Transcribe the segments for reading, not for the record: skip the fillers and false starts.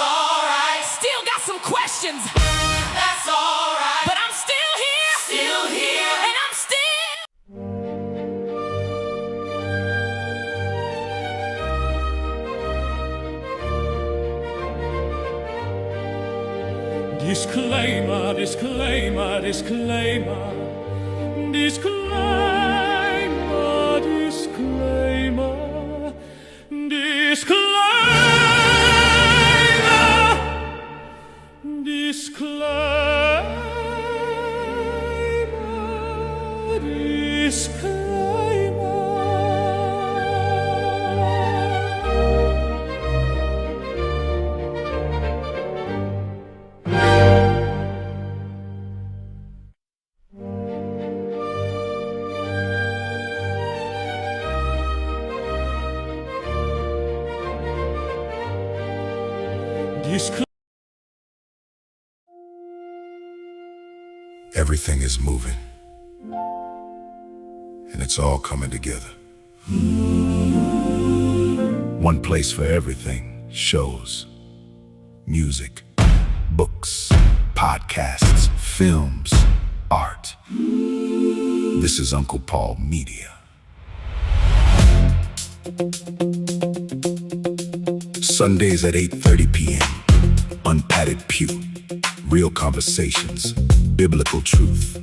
alright. Still got some questions. That's alright. But I'm still here. Still here. And I'm still. Disclaimer, disclaimer, disclaimer, disclaimer, disclaimer, disclaimer, disclaimer, disclaimer. Everything is moving, and it's all coming together. One place for everything: shows, music, books, podcasts, films, art. This is Uncle Paul Media. Sundays at 8:30 p.m. Unpadded pew. Real conversations, biblical truth,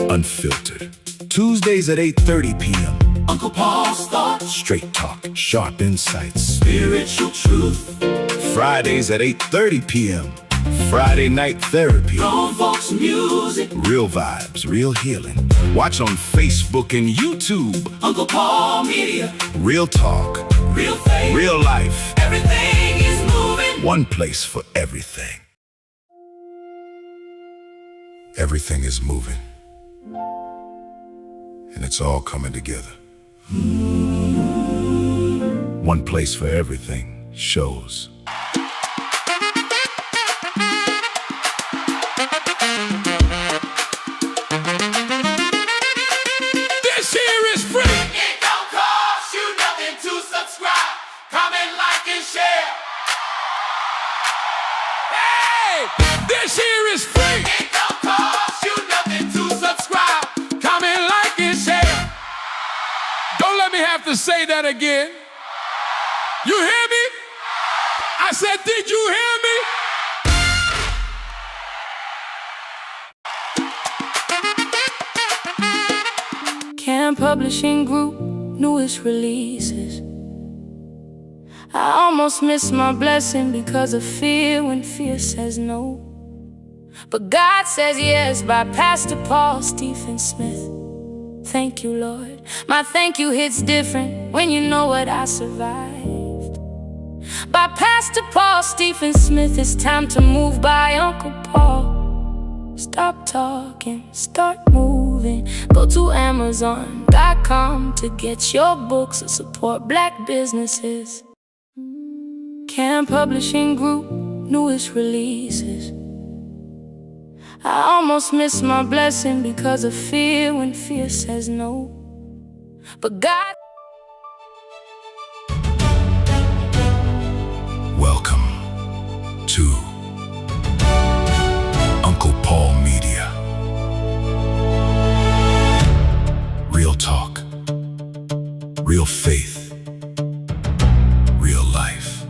unfiltered. Tuesdays at 8:30 p.m. Uncle Paul's thoughts. Straight talk, sharp insights, Spiritual truth. Fridays at 8:30 p.m. Friday night therapy. Grown folks music. Real vibes, real healing. Watch on Facebook and YouTube. Uncle Paul Media. Real talk, Real faith. real life. Everything is moving. One place for everything. Everything is moving, and it's all coming together. One place for everything. Shows. This here is free. It don't cost you nothing to subscribe. Comment, like, and share. Hey, this here is free. It don't cost you nothing to subscribe. Comment, like, and share. Don't let me have to say that again. You hear me? I said, did you hear me? Can Publishing Group, newest releases. I almost miss my blessing because of fear when fear says no. But God says yes by Pastor Paul Stephen Smith. Thank you, Lord. My thank you hits different when you know what I survived. By Pastor Paul Stephen Smith, it's time to move by Uncle Paul. Stop talking, start moving. Go to Amazon.com to get your books or support black businesses. Can Publishing Group, newest releases. I almost miss my blessing because of fear when fear says no. But God. Welcome to Uncle Paul Media. Real talk, real faith, real life.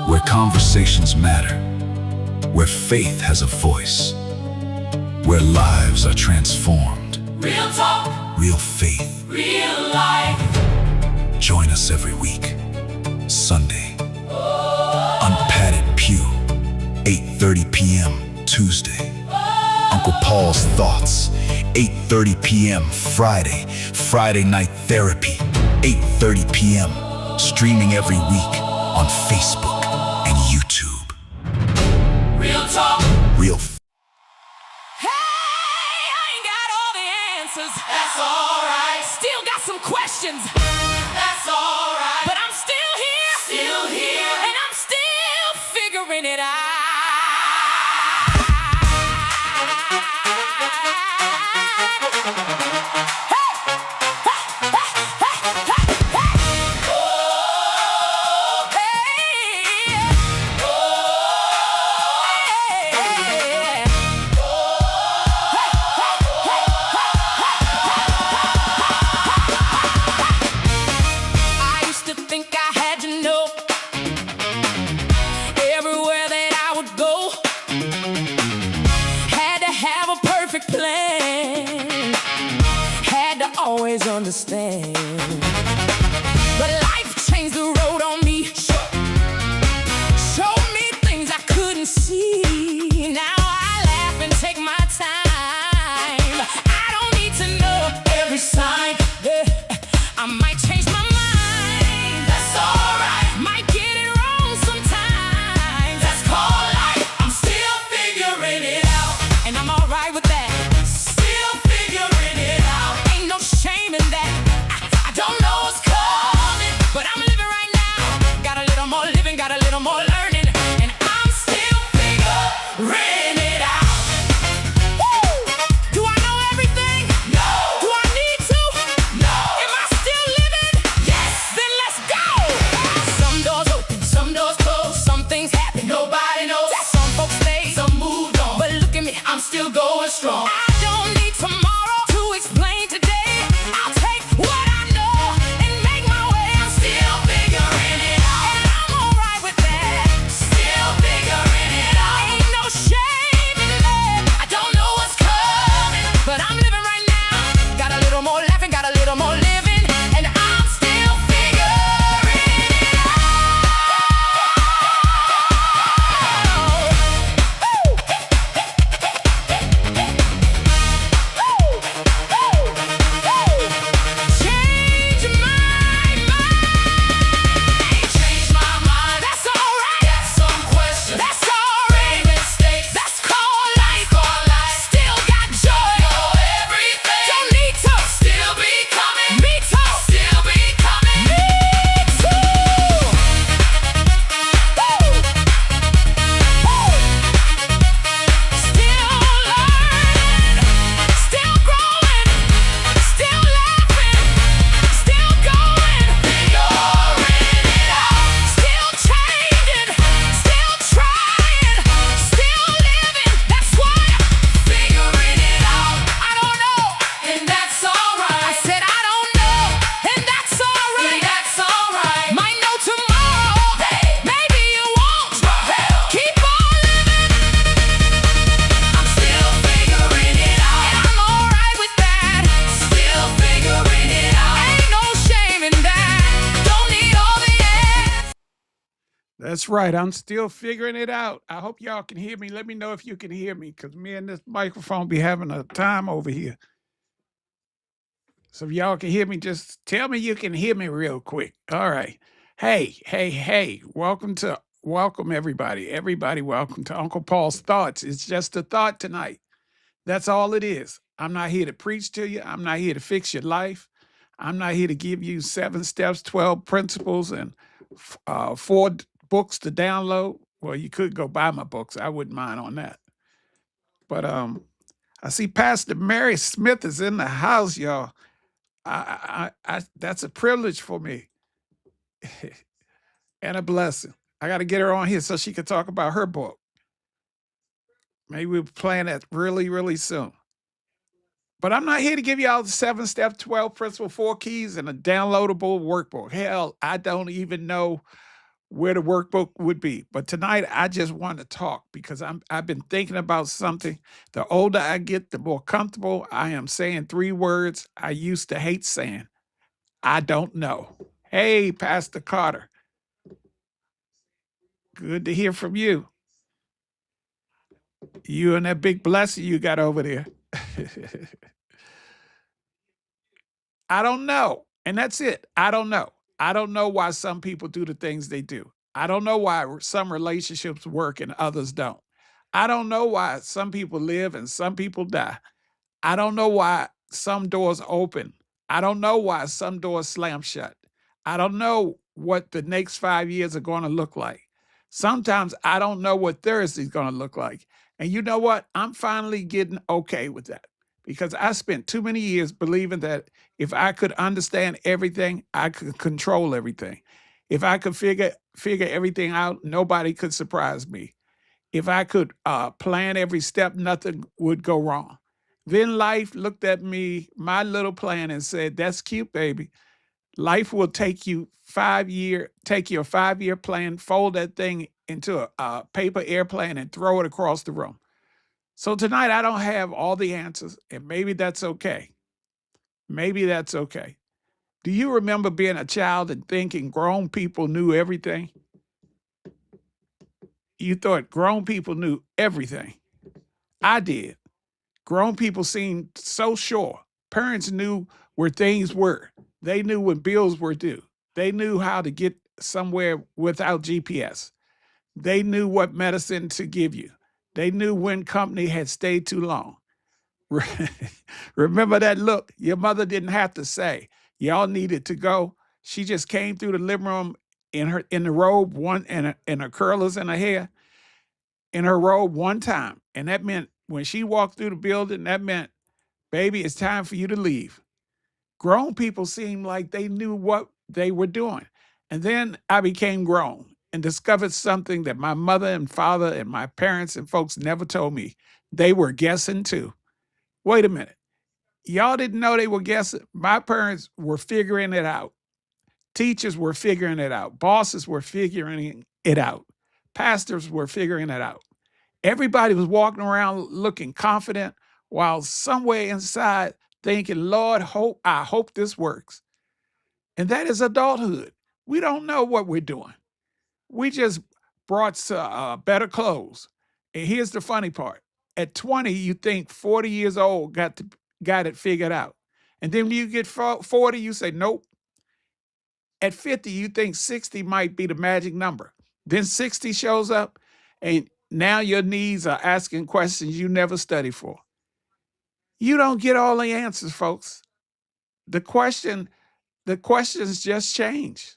Where conversations matter, where faith has a voice, where lives are transformed. Real talk. Real faith. Real life. Join us every week. Sunday, Unpadded Pew, 8:30 p.m. Tuesday. Uncle Paul's Thoughts, 8:30 p.m. Friday night therapy, 8:30 p.m. Streaming every week on Facebook and YouTube. Real talk. Real Hey, I ain't got all the answers. That's alright. Still got some questions. That's alright. But I'm still here. Still here. And I'm still figuring it out. Hey! Hey! Hey! Hey! Hey! Oh! always understand. But life changed the road on me. Showed me things I couldn't see. Now I laugh and take my time. I don't need to know every sign. I might change my mind. That's alright. Might get it wrong sometimes. That's called life. I'm still figuring it out, and I'm alright with that. Still figuring it out. Ain't no shame in that. I don't know what's coming, but I'm living right now. Got a little more living, got a little more learning, and I'm still figuring it out. Woo! Do I know everything? No. Do I need to? No. Am I still living? Yes. Then let's go. Some doors open, some doors close. Some things happen, nobody knows. Some folks stay, some moved on. But look at me, I'm still going strong. I don't need tomorrow to explain today. I'll take what I know and make my way. I'm still figuring it out, and I'm alright with that. Still figuring it out. Ain't no shame in that. I don't know what's coming, but I'm living right now. Got a little more laughing, got a little more living, and I'm still figuring it Change my mind. Change my mind. That's alright. Got some questions. That's alright. Mistakes. That's called life. Still got joy. Know everything. Don't need to. Still becoming. Me too. Still becoming. Me too. Still learning. Still growing. Still laughing. Still going. Figuring it out. Still changing. Still trying. Still living. That's what. Figuring it out. I don't know, and that's alright. I said I don't know, and that's alright. And that's alright. Might know tomorrow. Maybe you won't. Keep on living. I'm still figuring it out, and I'm alright with that. Still figuring it out. Ain't no shame in that. Don't need all the answers. That's right. I'm still figuring it out. I hope y'all can hear me. Let me know if you can hear me, because me and this microphone be having a time over here. So if y'all can hear me, just tell me you can hear me real quick. All right. Hey. Welcome everybody. Everybody, welcome to Uncle Paul's Thoughts. It's just a thought tonight. That's all it is. I'm not here to preach to you. I'm not here to fix your life. I'm not here to give you 7 steps, 12 principles, and 4 books to download. Well, you could go buy my books. I wouldn't mind on that. But I see Pastor Mary Smith is in the house, y'all. I that's a privilege for me and a blessing. I got to get her on here so she can talk about her book. Maybe we'll plan that really, really soon. But I'm not here to give you all the 7 steps, 12 principles, 4 keys, and a downloadable workbook. Hell, I don't even know where the workbook would be. But tonight, I just want to talk because I've been thinking about something. The older I get, the more comfortable I am saying 3 words I used to hate saying. I don't know. Hey, Pastor Carter. Good to hear from you. You and that big blessing you got over there. I don't know. And that's it. I don't know. I don't know why some people do the things they do. I don't know why some relationships work and others don't. I don't know why some people live and some people die. I don't know why some doors open. I don't know why some doors slam shut. I don't know what the next 5 years are going to look like. Sometimes I don't know what Thursday's going to look like. And you know what? I'm finally getting okay with that because I spent too many years believing that if I could understand everything, I could control everything. If I could figure everything out, nobody could surprise me. If I could plan every step, nothing would go wrong. Then life looked at me, my little plan, and said, "That's cute, baby. Life will take your 5-year plan, fold that thing into a paper airplane, and throw it across the room." So tonight, I don't have all the answers, and maybe that's okay. Maybe that's okay. Do you remember being a child and thinking grown people knew everything? You thought grown people knew everything. I did. Grown people seemed so sure. Parents knew where things were. They knew when bills were due. They knew how to get somewhere without GPS. They knew what medicine to give you. They knew when company had stayed too long. Remember that look? Your mother didn't have to say. Y'all needed to go. She just came through the living room in the robe, one and her curlers in her hair, in her robe one time. And that meant when she walked through the building, that meant, baby, it's time for you to leave. Grown people seemed like they knew what they were doing. And then I became grown and discovered something that my mother and father and my parents and folks never told me. They were guessing too. Wait a minute. Y'all didn't know they were guessing? My parents were figuring it out. Teachers were figuring it out. Bosses were figuring it out. Pastors were figuring it out. Everybody was walking around looking confident while somewhere inside thinking, Lord, I hope this works. And that is adulthood. We don't know what we're doing. We just brought better clothes. And here's the funny part. At 20, you think 40 years old got it figured out. And then when you get 40, you say, nope. At 50, you think 60 might be the magic number. Then 60 shows up, and now your knees are asking questions you never studied for. You don't get all the answers, folks. The questions just change.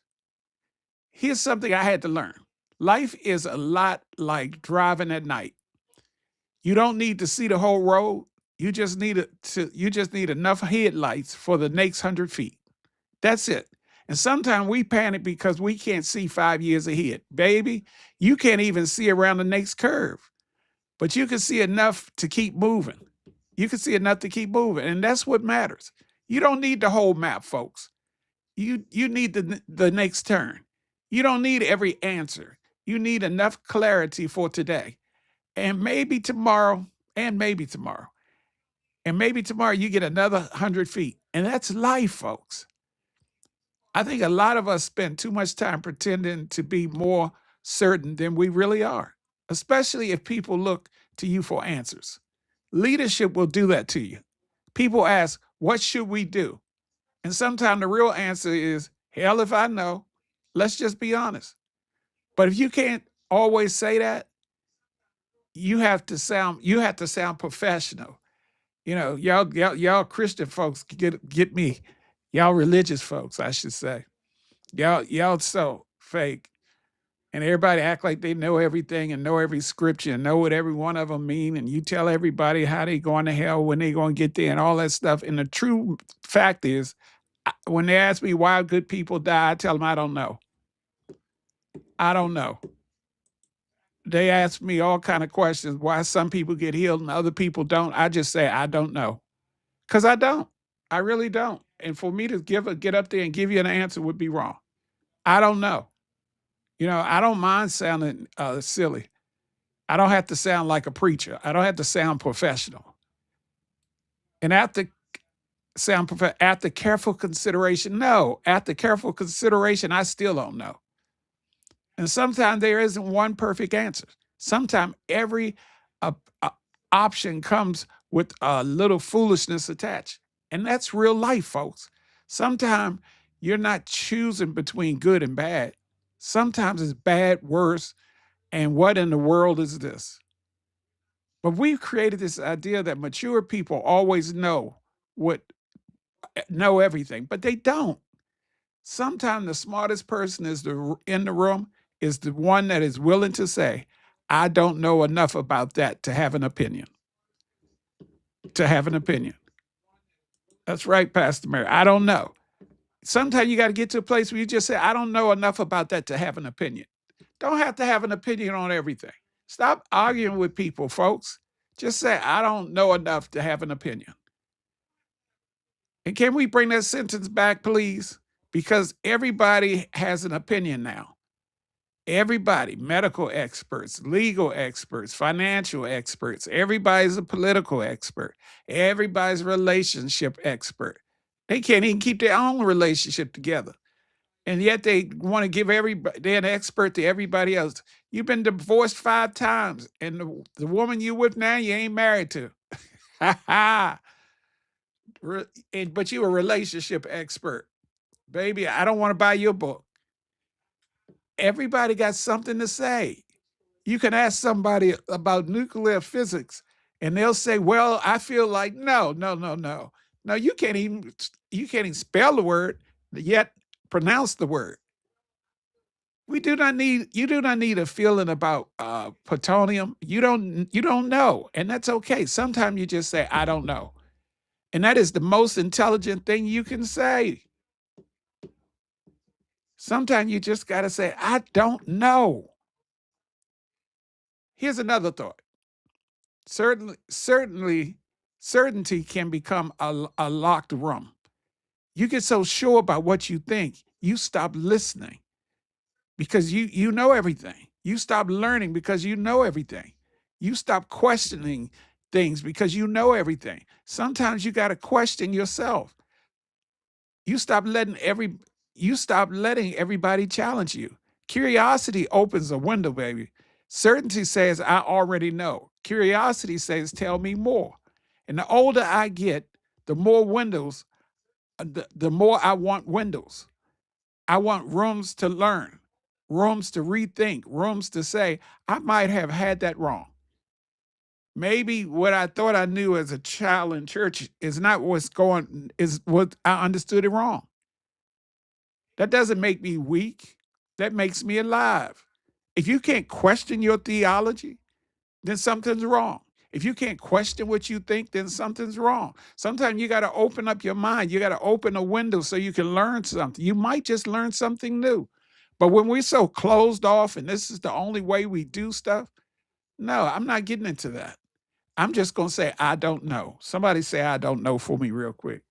Here's something I had to learn. Life is a lot like driving at night. You don't need to see the whole road. You just need enough headlights for the next 100 feet. That's it. And sometimes we panic because we can't see 5 years ahead. Baby, you can't even see around the next curve, but you can see enough to keep moving. You can see enough to keep moving, and that's what matters. You don't need the whole map, folks. You need the next turn. You don't need every answer. You need enough clarity for today. And maybe tomorrow, and maybe tomorrow. And maybe tomorrow you get another 100 feet. And that's life, folks. I think a lot of us spend too much time pretending to be more certain than we really are, especially if people look to you for answers. Leadership will do that to you. People ask, what should we do? And sometimes the real answer is, hell if I know. Let's just be honest. But if you can't always say that, you have to sound professional. You know, y'all Christian folks get me. Y'all religious folks, I should say. Y'all so fake. And everybody act like they know everything and know every scripture and know what every one of them mean. And you tell everybody how they going to hell, when they going to get there and all that stuff. And the true fact is, when they ask me why good people die, I tell them I don't know. I don't know. They ask me all kind of questions, why some people get healed and other people don't. I just say, I don't know. Because I don't. I really don't. And for me to get up there and give you an answer would be wrong. I don't know. You know, I don't mind sounding silly. I don't have to sound like a preacher. I don't have to sound professional. And after careful consideration, I still don't know. And sometimes there isn't one perfect answer. Sometimes every option comes with a little foolishness attached. And that's real life, folks. Sometimes you're not choosing between good and bad. Sometimes it's bad, worse, and what in the world is this? But we've created this idea that mature people always know everything, but they don't. Sometimes the smartest person in the room is the one that is willing to say, I don't know enough about that to have an opinion. To have an opinion. That's right, Pastor Mary. I don't know. Sometimes you got to get to a place where you just say, I don't know enough about that to have an opinion. Don't have to have an opinion on everything. Stop arguing with people, folks. Just say, I don't know enough to have an opinion. And can we bring that sentence back, please? Because everybody has an opinion now. Everybody, medical experts, legal experts, financial experts, everybody's a political expert. Everybody's a relationship expert. They can't even keep their own relationship together. And yet they want to give everybody, they're an expert to everybody else. You've been divorced 5 times, and the woman you with now, you ain't married to. Ha ha. But you're a relationship expert. Baby, I don't want to buy your book. Everybody got something to say. You can ask somebody about nuclear physics, and they'll say, well, I feel like no, no, no, no. No, you can't even spell the word, yet pronounce the word. You do not need a feeling about plutonium. You don't know. And that's okay. Sometimes you just say, I don't know. And that is the most intelligent thing you can say. Sometimes you just got to say, I don't know. Here's another thought. Certainty can become a locked room. You get so sure about what you think, you stop listening because you know everything. You stop learning because you know everything. You stop questioning things because you know everything. Sometimes you got to question yourself. You stop letting everybody challenge you. Curiosity opens a window, baby. Certainty says, I already know. Curiosity says, tell me more. And the older I get, the more windows, the more I want windows. I want rooms to learn, rooms to rethink, rooms to say, I might have had that wrong. Maybe what I thought I knew as a child in church is not is what I understood it wrong. That doesn't make me weak. That makes me alive. If you can't question your theology, then something's wrong. If you can't question what you think, then something's wrong. Sometimes you got to open up your mind. You got to open a window so you can learn something. You might just learn something new. But when we're so closed off and this is the only way we do stuff, no, I'm not getting into that. I'm just going to say, I don't know. Somebody say, I don't know for me real quick.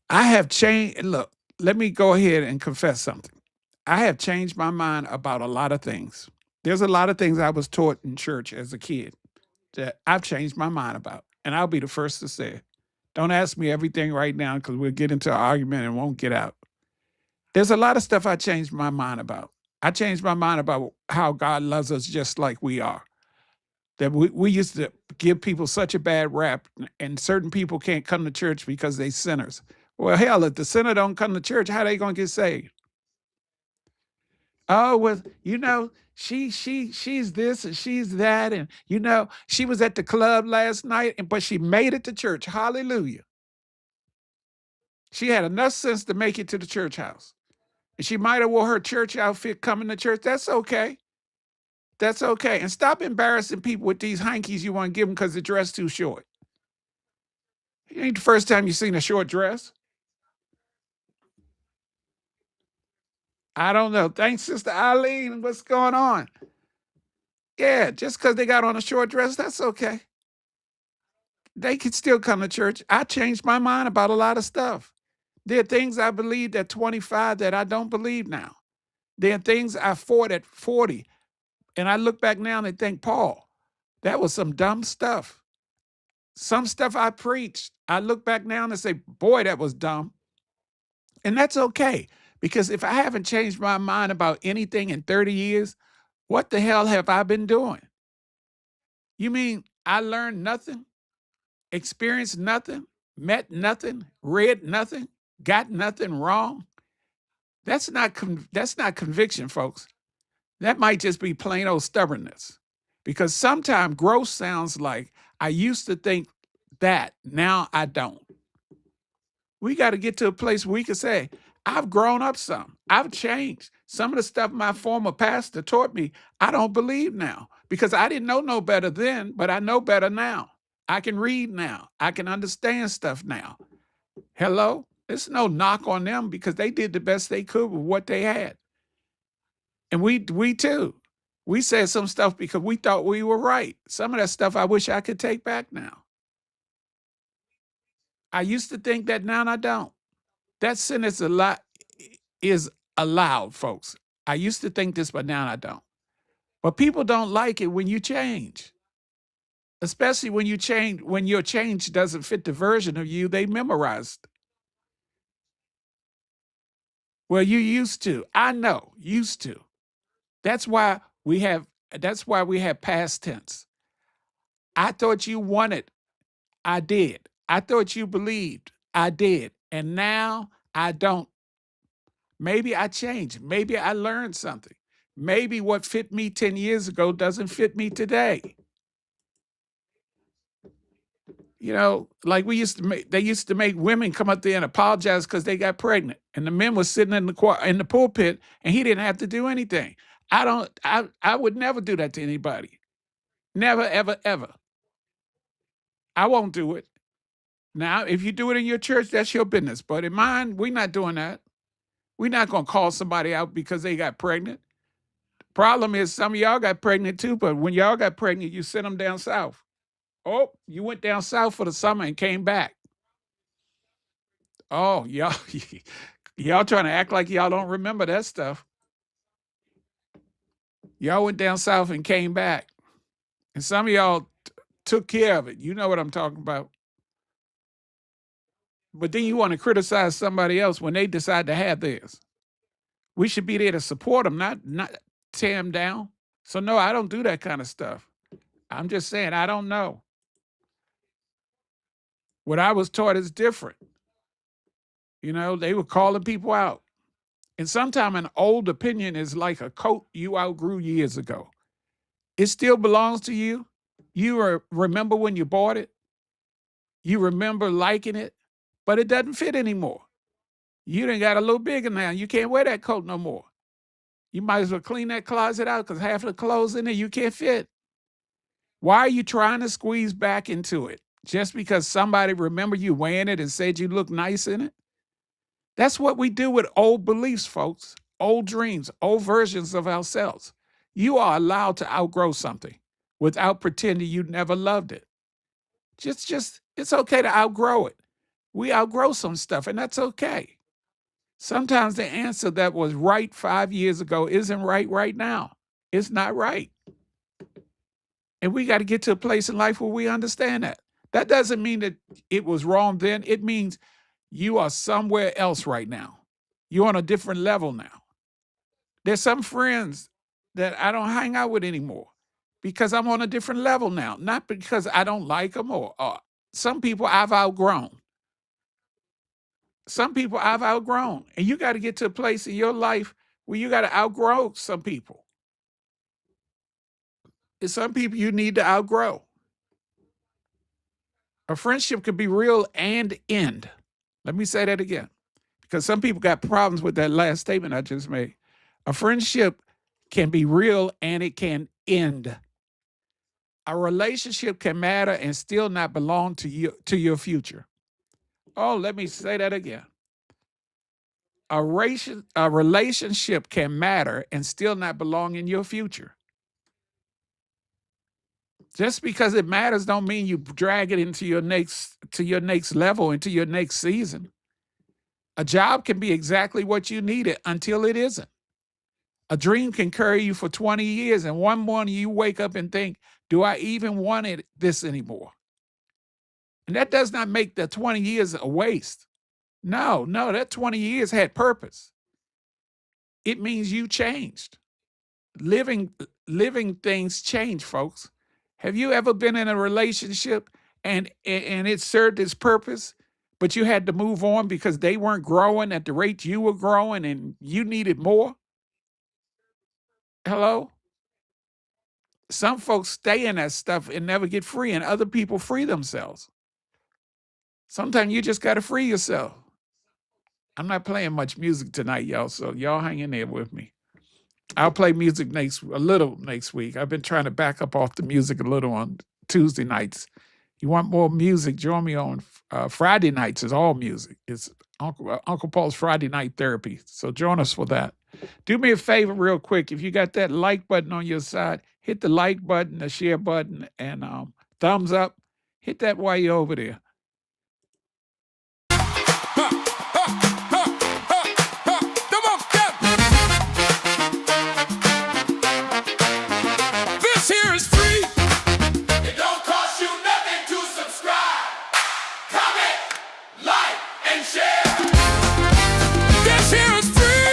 I have changed. Look, let me go ahead and confess something. I have changed my mind about a lot of things. There's a lot of things I was taught in church as a kid that I've changed my mind about, and I'll be the first to say it. Don't ask me everything right now because we'll get into an argument and won't get out. There's a lot of stuff I changed my mind about. I changed my mind about how God loves us just like we are. That we used to give people such a bad rap, and certain people can't come to church because they sinners. Well, hell, if the sinner don't come to church, how they gonna get saved? Oh, well, she's this and she's that, and she was at the club last night, but she made it to church. Hallelujah. She had enough sense to make it to the church house. And she might have wore her church outfit coming to church. That's okay. That's okay. And stop embarrassing people with these hankies you want to give them because the dress too short. It ain't the first time you've seen a short dress. I don't know. Thanks, Sister Eileen. What's going on? Yeah, just because they got on a short dress, that's okay. They could still come to church. I changed my mind about a lot of stuff. There are things I believed at 25 that I don't believe now. There are things I fought at 40. And I look back now and I think, Paul, that was some dumb stuff. Some stuff I preached, I look back now and I say, boy, that was dumb. And that's okay. Because if I haven't changed my mind about anything in 30 years, what the hell have I been doing? You mean I learned nothing, experienced nothing, met nothing, read nothing, got nothing wrong? That's not conviction, folks. That might just be plain old stubbornness. Because sometimes growth sounds like I used to think that, now I don't. We got to get to a place where we can say, I've grown up some. I've changed. Some of the stuff my former pastor taught me, I don't believe now because I didn't know no better then, but I know better now. I can read now. I can understand stuff now. Hello? There's no knock on them because they did the best they could with what they had. And we too. We said some stuff because we thought we were right. Some of that stuff I wish I could take back now. I used to think that, now I don't. That sentence is allowed, folks. I used to think this, but now I don't. But people don't like it when you change, especially when you change, when your change doesn't fit the version of you they memorized. Well, you used to. I know, used to. That's why we have past tense. I thought you wanted. I did. I thought you believed. I did. And now I don't. Maybe I changed. Maybe I learned something. Maybe what fit me 10 years ago doesn't fit me today. You know, like they used to make women come up there and apologize because they got pregnant, and the men were sitting in the pulpit, and he didn't have to do anything. I would never do that to anybody. Never, ever, ever. I won't do it. Now, if you do it in your church, that's your business. But in mine, we're not doing that. We're not going to call somebody out because they got pregnant. Problem is, some of y'all got pregnant too, but when y'all got pregnant, you sent them down south. Oh, you went down south for the summer and came back. Oh, y'all, y'all trying to act like y'all don't remember that stuff. Y'all went down south and came back. And some of y'all took care of it. You know what I'm talking about. But then you want to criticize somebody else when they decide to have theirs. We should be there to support them, not tear them down. So no, I don't do that kind of stuff. I'm just saying, I don't know. What I was taught is different. You know, they were calling people out. And sometimes an old opinion is like a coat you outgrew years ago. It still belongs to you. You remember when you bought it. You remember liking it, but it doesn't fit anymore. You done got a little bigger now. You can't wear that coat no more. You might as well clean that closet out because half of the clothes in there you can't fit. Why are you trying to squeeze back into it? Just because somebody remembered you wearing it and said you look nice in it? That's what we do with old beliefs, folks. Old dreams, old versions of ourselves. You are allowed to outgrow something without pretending you never loved it. Just it's okay to outgrow it. We outgrow some stuff, and that's okay. Sometimes the answer that was right 5 years ago isn't right now. It's not right. And we got to get to a place in life where we understand that. That doesn't mean that it was wrong then. It means you are somewhere else right now. You're on a different level now. There's some friends that I don't hang out with anymore because I'm on a different level now, not because I don't like them or some people I've outgrown. Some people I've outgrown. And you got to get to a place in your life where you got to outgrow some people. There's some people you need to outgrow. A friendship could be real and end. Let me say that again, because some people got problems with that last statement I just made. A friendship can be real and it can end. A relationship can matter and still not belong to you, to your future. Oh, let me say that again. A relationship can matter and still not belong in your future. Just because it matters don't mean you drag it into your next level, into your next season. A job can be exactly what you need it until it isn't. A dream can carry you for 20 years, and one morning you wake up and think, do I even want this anymore? And that does not make the 20 years a waste. No, that 20 years had purpose. It means you changed. Living things change, folks. Have you ever been in a relationship and it served its purpose, but you had to move on because they weren't growing at the rate you were growing and you needed more? Hello? Some folks stay in that stuff and never get free, and other people free themselves. Sometimes you just got to free yourself. I'm not playing much music tonight, y'all, so y'all hang in there with me. I'll play music a little next week. I've been trying to back up off the music a little on Tuesday nights. You want more music, join me on Friday nights. It's all music. It's Uncle Paul's Friday Night Therapy. So join us for that. Do me a favor real quick. If you got that like button on your side, hit the like button, the share button, and thumbs up. Hit that while you're over there. This here is free. It don't cost you nothing to subscribe, comment, like, and share. This here is free.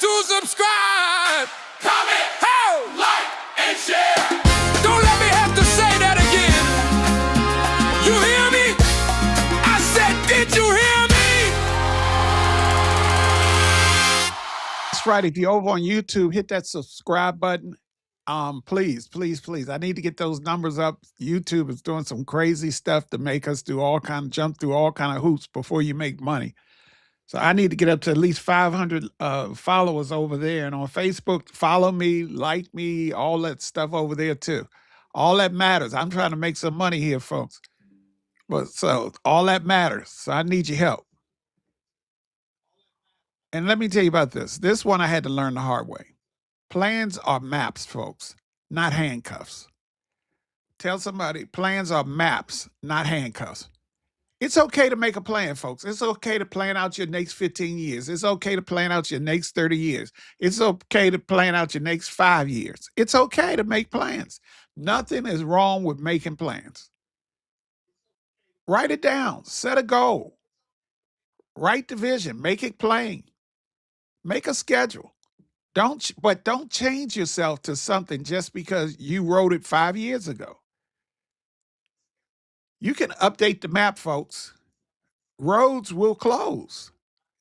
to subscribe, Comment, hey, like, and share. don't let me have to say that again. You hear me? I said, did you hear me? That's right. If you're over on YouTube, hit that subscribe button. Please, please, please. I need to get those numbers up. YouTube is doing some crazy stuff to make us do jump through all kind of hoops before you make money. So I need to get up to at least 500 followers over there. And on Facebook, follow me, like me, all that stuff over there too. All that matters. I'm trying to make some money here, folks. But so all that matters. So I need your help. And let me tell you about this. This one I had to learn the hard way. Plans are maps, folks, not handcuffs. Tell somebody plans are maps, not handcuffs. It's okay to make a plan, folks. It's okay to plan out your next 15 years. It's okay to plan out your next 30 years. It's okay to plan out your next 5 years. It's okay to make plans. Nothing is wrong with making plans. Write it down. Set a goal. Write the vision. Make it plain. Make a schedule. But don't change yourself to something just because you wrote it 5 years ago. You can update the map, folks. Roads will close.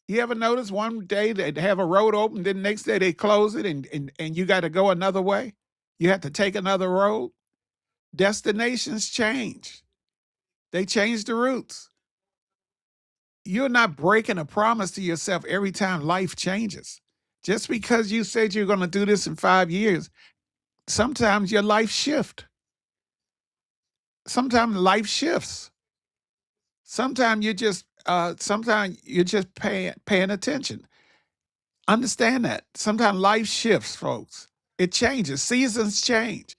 You ever notice one day they have a road open, then the next day they close it and you got to go another way? You have to take another road? Destinations change. They change the routes. You're not breaking a promise to yourself every time life changes. Just because you said you're going to do this in 5 years, sometimes your life shifts. Sometimes life shifts. Sometimes you're just paying attention. Understand that. Sometimes life shifts, folks. It changes. Seasons change.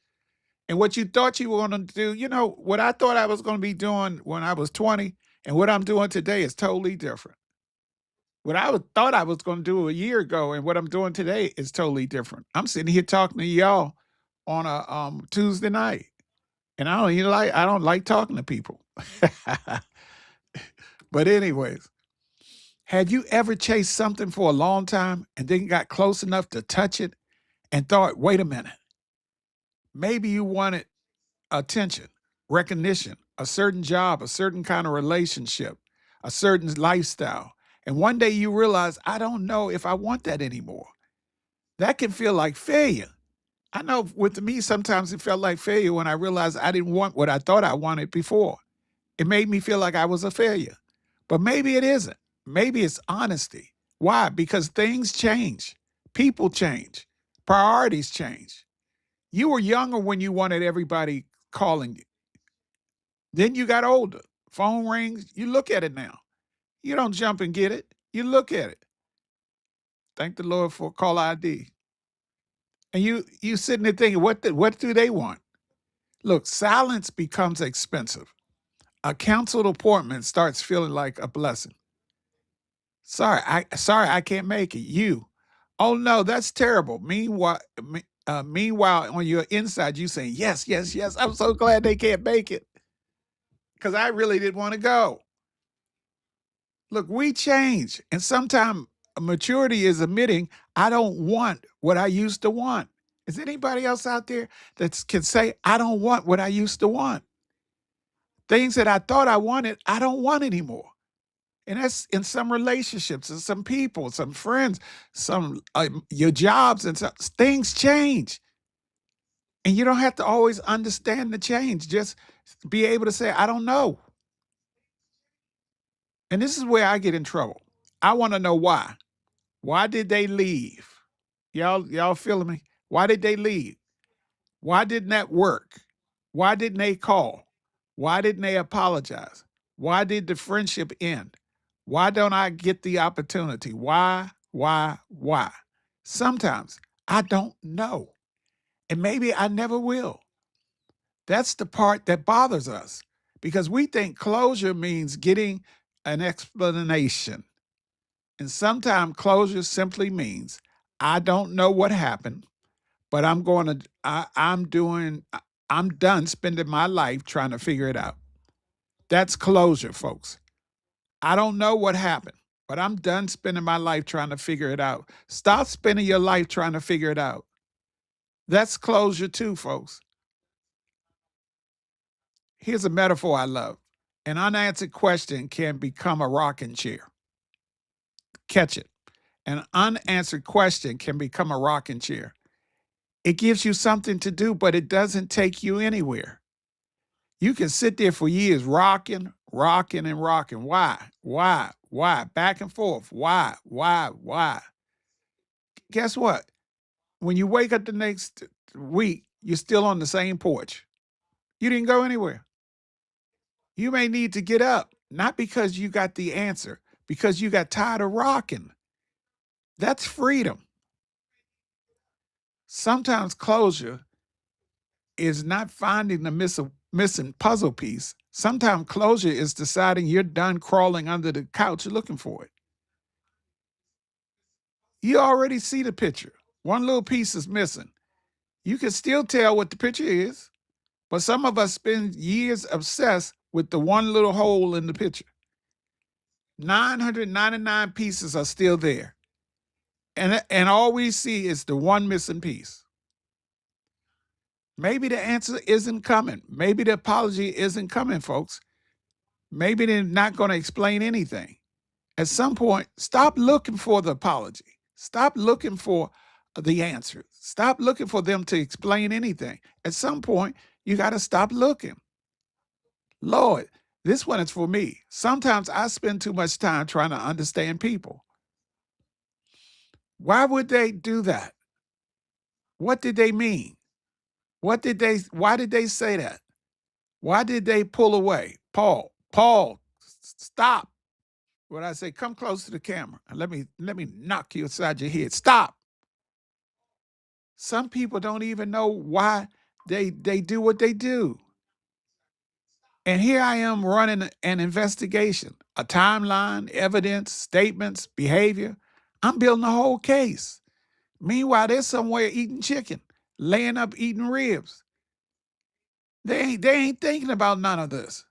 And what you thought you were going to do, what I thought I was going to be doing when I was 20 and what I'm doing today is totally different. What thought I was going to do a year ago and what I'm doing today is totally different. I'm sitting here talking to y'all on a Tuesday night, and I don't like talking to people. But anyways, have you ever chased something for a long time and then got close enough to touch it and thought, wait a minute, maybe you wanted attention, recognition, a certain job, a certain kind of relationship, a certain lifestyle. And one day you realize, I don't know if I want that anymore. That can feel like failure. I know with me, sometimes it felt like failure when I realized I didn't want what I thought I wanted before. It made me feel like I was a failure. But maybe it isn't. Maybe it's honesty. Why? Because things change. People change. Priorities change. You were younger when you wanted everybody calling you. Then you got older. Phone rings. You look at it now. You don't jump and get it. You look at it. Thank the Lord for call ID. And you sitting there thinking, what do they want? Look, silence becomes expensive. A canceled appointment starts feeling like a blessing. Sorry, I can't make it. You. Oh no, that's terrible. Meanwhile, on your inside, you saying, yes, yes, yes. I'm so glad they can't make it. Because I really didn't want to go. Look, we change. And sometimes maturity is admitting I don't want what I used to want. Is anybody else out there that can say, I don't want what I used to want? Things that I thought I wanted, I don't want anymore. And that's in some relationships and some people, some friends, some your jobs, and things change. And you don't have to always understand the change. Just be able to say, I don't know. And this is where I get in trouble. I want to know why. Why did they leave? Y'all feeling me? Why did they leave? Why didn't that work? Why didn't they call? Why didn't they apologize? Why did the friendship end? Why don't I get the opportunity? Why? Sometimes I don't know. And maybe I never will. That's the part that bothers us because we think closure means getting an explanation. And sometimes closure simply means I don't know what happened, but I'm done spending my life trying to figure it out. That's closure, folks. I don't know what happened, but I'm done spending my life trying to figure it out. Stop spending your life trying to figure it out. That's closure too, folks. Here's a metaphor I love. An unanswered question can become a rocking chair. Catch it. An unanswered question can become a rocking chair. It gives you something to do, but it doesn't take you anywhere. You can sit there for years rocking, rocking, and rocking. Why? Why? Why? Back and forth. Why? Why? Why? Guess what? When you wake up the next week, you're still on the same porch. You didn't go anywhere. You may need to get up, not because you got the answer, because you got tired of rocking. That's freedom. Sometimes closure is not finding the missing puzzle piece. Sometimes closure is deciding you're done crawling under the couch looking for it. You already see the picture. One little piece is missing. You can still tell what the picture is, but some of us spend years obsessed with the one little hole in the picture. 999 pieces are still there. And all we see is the one missing piece. Maybe the answer isn't coming. Maybe the apology isn't coming, folks. Maybe they're not going to explain anything. At some point, stop looking for the apology. Stop looking for the answer. Stop looking for them to explain anything. At some point, you got to stop looking. Lord, this one is for me. Sometimes I spend too much time trying to understand people. Why would they do that? What did they mean? Why did they say that? Why did they pull away? Paul, stop. What I say, come close to the camera and let me knock you inside your head. Stop. Some people don't even know why they do what they do. And here I am running an investigation, a timeline, evidence, statements, behavior. I'm building a whole case. Meanwhile, they're somewhere eating chicken, laying up eating ribs. They ain't thinking about none of this.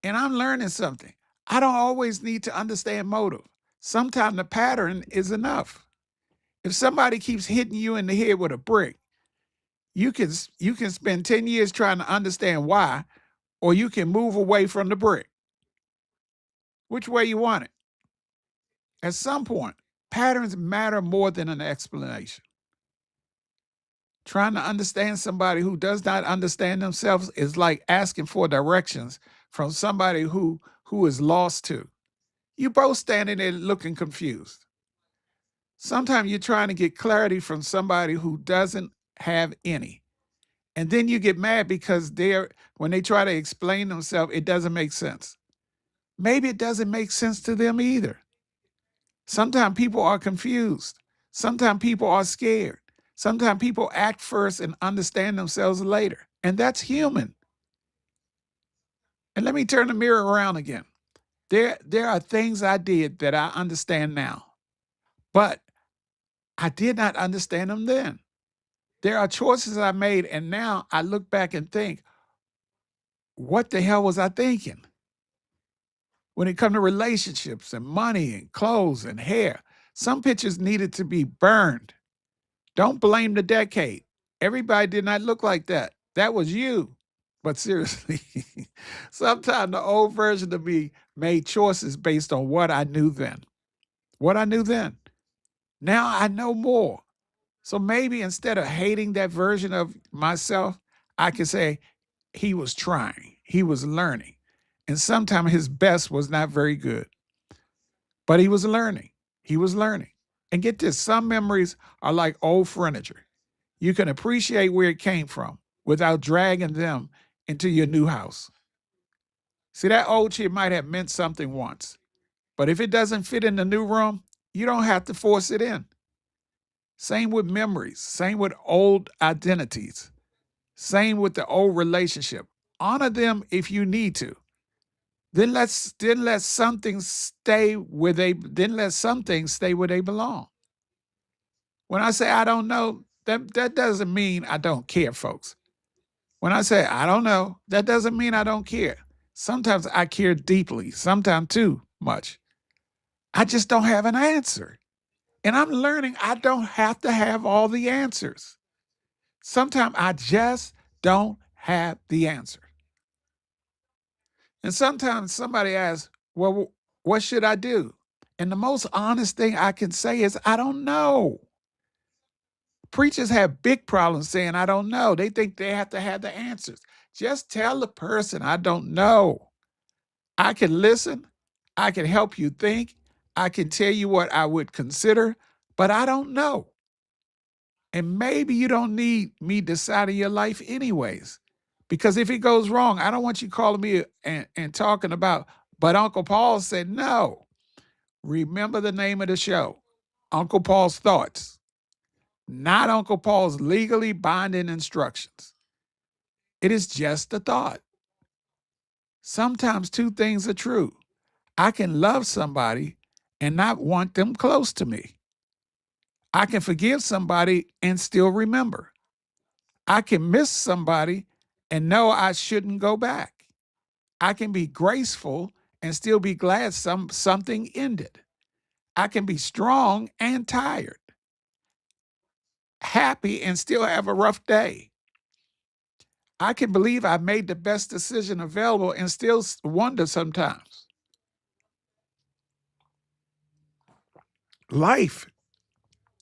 And I'm learning something. I don't always need to understand motive. Sometimes the pattern is enough. If somebody keeps hitting you in the head with a brick, you can spend 10 years trying to understand why, or you can move away from the brick. Which way you want it? At some point, patterns matter more than an explanation. Trying to understand somebody who does not understand themselves is like asking for directions from somebody who is lost too. You both standing there looking confused. Sometimes you're trying to get clarity from somebody who doesn't have any. And then you get mad because when they try to explain themselves, it doesn't make sense. Maybe it doesn't make sense to them either. Sometimes people are confused. Sometimes people are scared. Sometimes people act first and understand themselves later. And that's human. And let me turn the mirror around again. There are things I did that I understand now, but I did not understand them then. There are choices I made, and now I look back and think, what the hell was I thinking? When it comes to relationships and money and clothes and hair, some pictures needed to be burned. Don't blame the decade. Everybody did not look like that. That was you. But seriously, sometimes the old version of me made choices based on what I knew then. What I knew then. Now I know more. So maybe instead of hating that version of myself, I could say he was trying, he was learning. And sometimes his best was not very good, but he was learning. He was learning. And get this, some memories are like old furniture. You can appreciate where it came from without dragging them into your new house. See, that old chair might have meant something once, but if it doesn't fit in the new room, you don't have to force it in. Same with memories, same with old identities, same with the old relationship. Honor them if you need to. Then let some things stay where they belong. When I say I don't know, that doesn't mean I don't care, folks. When I say I don't know, that doesn't mean I don't care. Sometimes I care deeply, sometimes too much. I just don't have an answer. And I'm learning I don't have to have all the answers. Sometimes I just don't have the answer. And sometimes somebody asks, well, what should I do? And the most honest thing I can say is, I don't know. Preachers have big problems saying, I don't know. They think they have to have the answers. Just tell the person, I don't know. I can listen. I can help you think. I can tell you what I would consider, but I don't know. And maybe you don't need me deciding your life anyways. Because if it goes wrong, I don't want you calling me and talking about, but Uncle Paul said no. Remember the name of the show, Uncle Paul's Thoughts, not Uncle Paul's legally binding instructions. It is just a thought. Sometimes two things are true. I can love somebody and not want them close to me. I can forgive somebody and still remember. I can miss somebody and know I shouldn't go back. I can be graceful and still be glad something ended. I can be strong and tired, happy and still have a rough day. I can believe I made the best decision available and still wonder sometimes. Life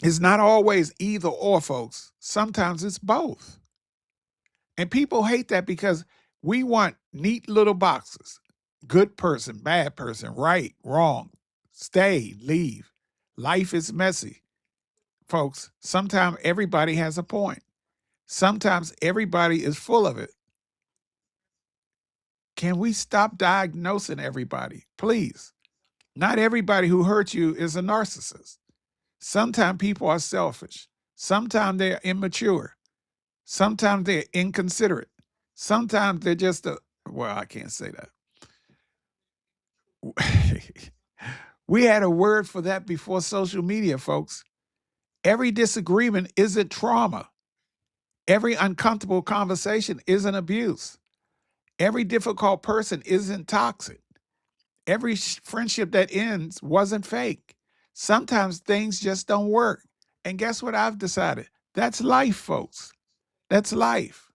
is not always either or, folks. Sometimes it's both. And people hate that because we want neat little boxes. Good person, bad person, right, wrong, stay, leave. Life is messy. Folks, sometimes everybody has a point. Sometimes everybody is full of it. Can we stop diagnosing everybody? Please. Not everybody who hurts you is a narcissist. Sometimes people are selfish. Sometimes they're immature. Sometimes they're inconsiderate. Sometimes they're just well, I can't say that. We had a word for that before social media, folks. Every disagreement isn't trauma. Every uncomfortable conversation isn't abuse. Every difficult person isn't toxic. Every friendship that ends wasn't fake. Sometimes things just don't work. And guess what I've decided? That's life, folks. That's life.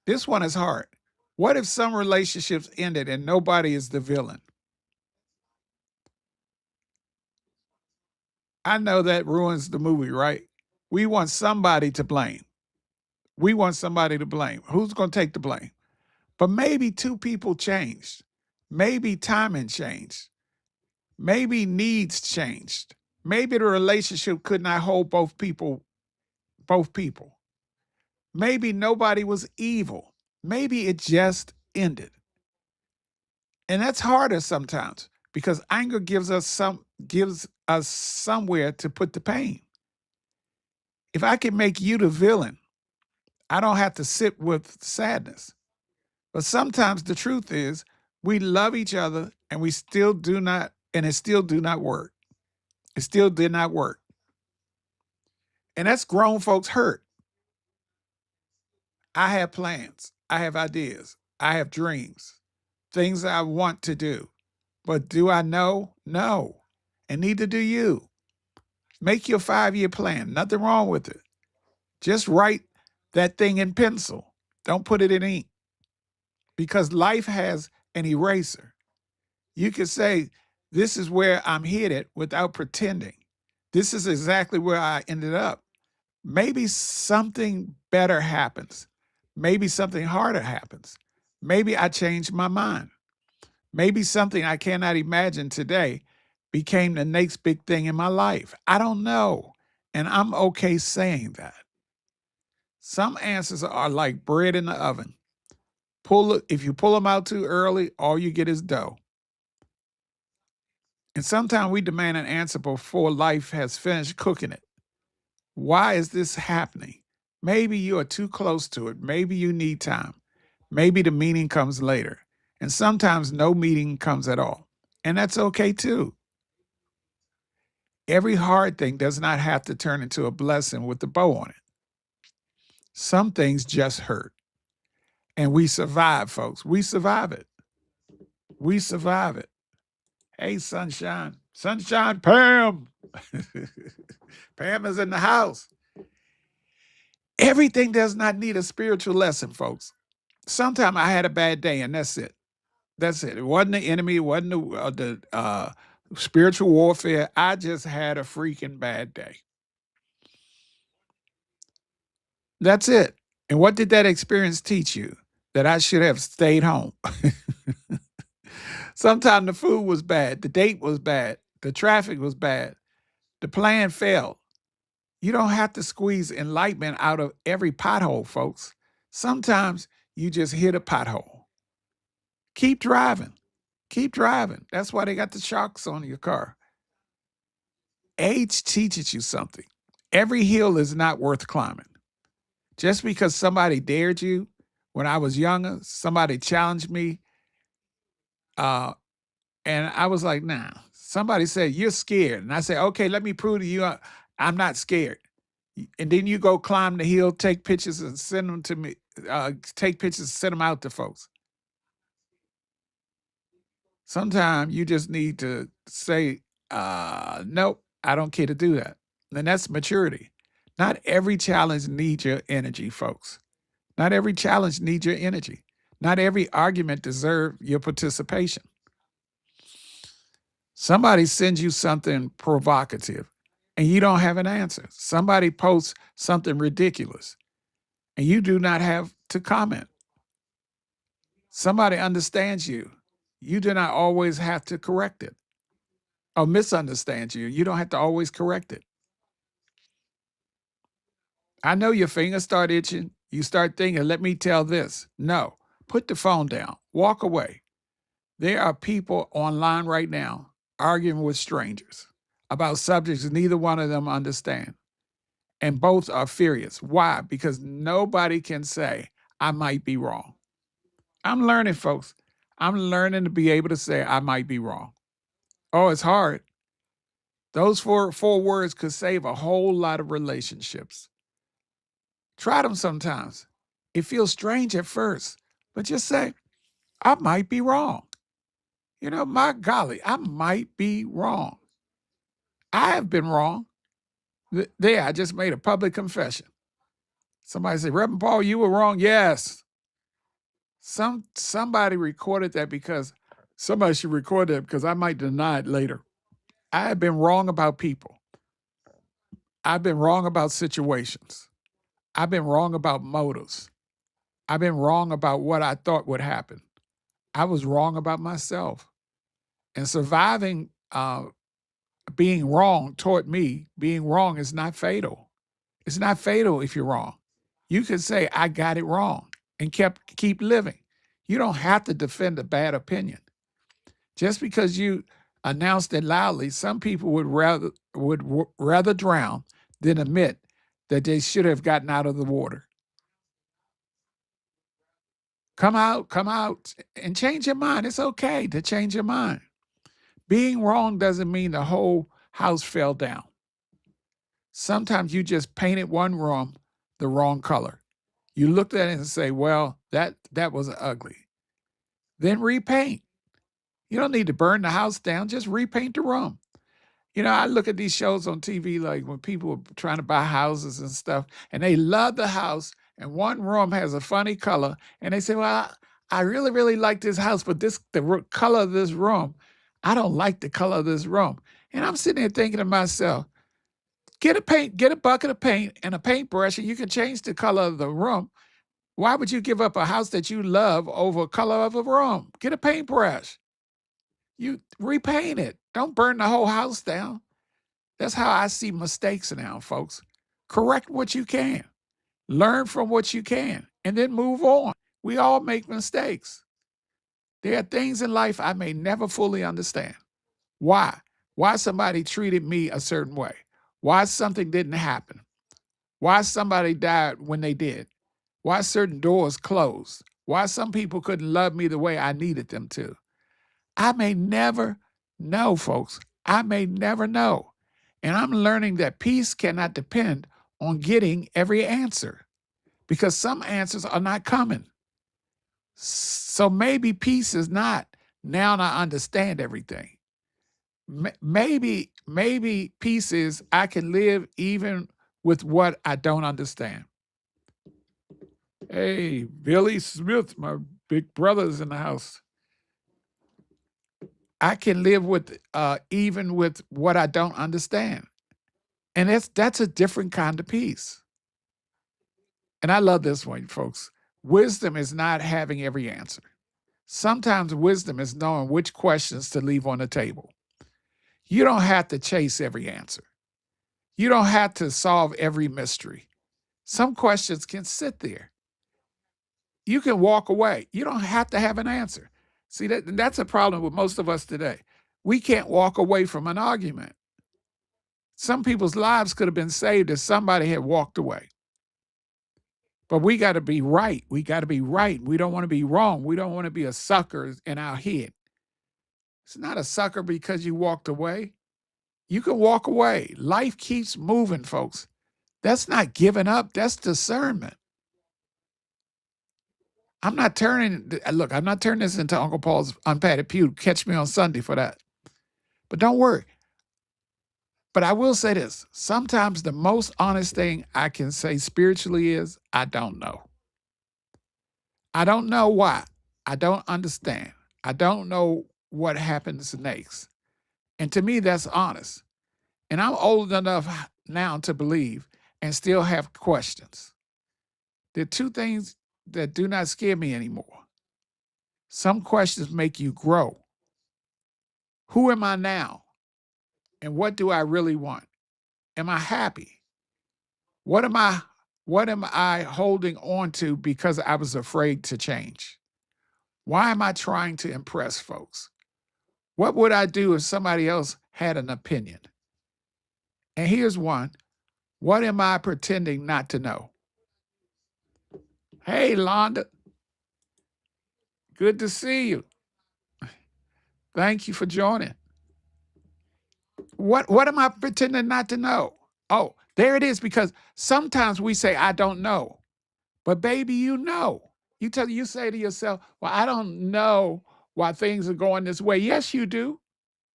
This one is hard. What if some relationships ended and nobody is the villain? I know that ruins the movie, right? We want somebody to blame. We want somebody to blame. Who's going to take the blame? But maybe two people changed. Maybe timing changed. Maybe needs changed. Maybe the relationship could not hold both people. Maybe nobody was evil. Maybe it just ended. And that's harder sometimes because anger gives us somewhere to put the pain. If I can make you the villain, I don't have to sit with sadness. But sometimes the truth is we love each other and we still do not, and it still do not work. It still did not work. And that's grown folks hurt. I have plans. I have ideas. I have dreams, things I want to do. But do I know? No. And neither do you. Make your 5-year plan. Nothing wrong with it. Just write that thing in pencil. Don't put it in ink. Because life has an eraser. You can say, this is where I'm headed without pretending. This is exactly where I ended up. Maybe something better happens. Maybe something harder happens. Maybe I changed my mind. Maybe something I cannot imagine today became the next big thing in my life. I don't know. And I'm okay saying that. Some answers are like bread in the oven. If you pull them out too early, all you get is dough. And sometimes we demand an answer before life has finished cooking it. Why is this happening? Maybe you are too close to it. Maybe you need time. Maybe the meaning comes later. And sometimes no meaning comes at all. And that's okay too. Every hard thing does not have to turn into a blessing with a bow on it. Some things just hurt. And we survive, folks. We survive it. We survive it. Hey, Sunshine. Sunshine, Pam. Pam is in the house. Everything does not need a spiritual lesson, folks. Sometimes I had a bad day, and that's it. That's it. It wasn't the enemy. It wasn't the spiritual warfare. I just had a freaking bad day. That's it. And what did that experience teach you? That I should have stayed home. Sometimes the food was bad. The date was bad. The traffic was bad. The plan failed. You don't have to squeeze enlightenment out of every pothole, folks. Sometimes you just hit a pothole. Keep driving. Keep driving. That's why they got the shocks on your car. Age teaches you something. Every hill is not worth climbing. Just because somebody dared you when I was younger, somebody challenged me, and I was like, nah. Somebody said, you're scared. And I said, okay, let me prove to you I'm not scared. And then you go climb the hill, take pictures and send them to me, take pictures and send them out to folks. Sometimes you just need to say, nope, I don't care to do that. And that's maturity. Not every challenge needs your energy, folks. Not every challenge needs your energy. Not every argument deserves your participation. Somebody sends you something provocative and you don't have an answer. Somebody posts something ridiculous and you do not have to comment. Somebody understands you. You do not always have to correct it or misunderstands you. You don't have to always correct it. I know your fingers start itching. You start thinking, let me tell this. No, put the phone down, walk away. There are people online right now arguing with strangers about subjects neither one of them understand. And both are furious. Why? Because nobody can say, I might be wrong. I'm learning, folks. I'm learning to be able to say, I might be wrong. Oh, it's hard. Those four words could save a whole lot of relationships. Try them sometimes. It feels strange at first, but just say, I might be wrong. You know, my golly, I might be wrong. I have been wrong. There, I just made a public confession. Somebody said, Reverend Paul, you were wrong. Yes. Somebody recorded that because somebody should record that because I might deny it later. I have been wrong about people. I've been wrong about situations. I've been wrong about motives. I've been wrong about what I thought would happen. I was wrong about myself. And surviving being wrong taught me being wrong is not fatal. It's not fatal if you're wrong. You can say, I got it wrong and keep living. You don't have to defend a bad opinion. Just because you announced it loudly, some people would rather drown than admit that they should have gotten out of the water. Come out and change your mind. It's okay to change your mind. Being wrong doesn't mean the whole house fell down. Sometimes you just painted one room the wrong color. You looked at it and say, well, that was ugly. Then repaint. You don't need to burn the house down. Just repaint the room. You know, I look at these shows on TV, like when people are trying to buy houses and stuff, and they love the house, and one room has a funny color, and they say, well, I really, really like this house, but the color of this room, I don't like the color of this room. And I'm sitting there thinking to myself, get a bucket of paint and a paintbrush, and you can change the color of the room. Why would you give up a house that you love over a color of a room? Get a paintbrush. You repaint it. Don't burn the whole house down. That's how I see mistakes now, folks. Correct what you can. Learn from what you can, and then move on. We all make mistakes. There are things in life I may never fully understand. Why? Why somebody treated me a certain way? Why something didn't happen? Why somebody died when they did? Why certain doors closed? Why some people couldn't love me the way I needed them to? I may never know, folks. I may never know. And I'm learning that peace cannot depend on getting every answer because some answers are not coming. So maybe peace is not, now I understand everything. Maybe peace is I can live even with what I don't understand. Hey, Billy Smith, my big brother's in the house. I can live with even with what I don't understand. And that's a different kind of peace. And I love this one, folks. Wisdom is not having every answer. Sometimes wisdom is knowing which questions to leave on the table. You don't have to chase every answer. You don't have to solve every mystery. Some questions can sit there. You can walk away. You don't have to have an answer. See, that's a problem with most of us today. We can't walk away from an argument. Some people's lives could have been saved if somebody had walked away. But we got to be right. We got to be right. We don't want to be wrong. We don't want to be a sucker in our head. It's not a sucker because you walked away. You can walk away. Life keeps moving, folks. That's not giving up. That's discernment. I'm not turning this into Uncle Paul's Unpadded Pew. Catch me on Sunday for that. But don't worry. But I will say this. Sometimes the most honest thing I can say spiritually is, I don't know. I don't know why. I don't understand. I don't know what happens next. And to me, that's honest. And I'm old enough now to believe and still have questions. There are two things that do not scare me anymore. Some questions make you grow. Who am I now? And what do I really want? Am I happy? What am I holding on to because I was afraid to change? Why am I trying to impress folks? What would I do if somebody else had an opinion? And here's one. What am I pretending not to know? Hey, Londa. Good to see you. Thank you for joining. What am I pretending not to know? Oh, there it is, because sometimes we say, I don't know. But baby, you know. You say to yourself, well, I don't know why things are going this way. Yes, you do.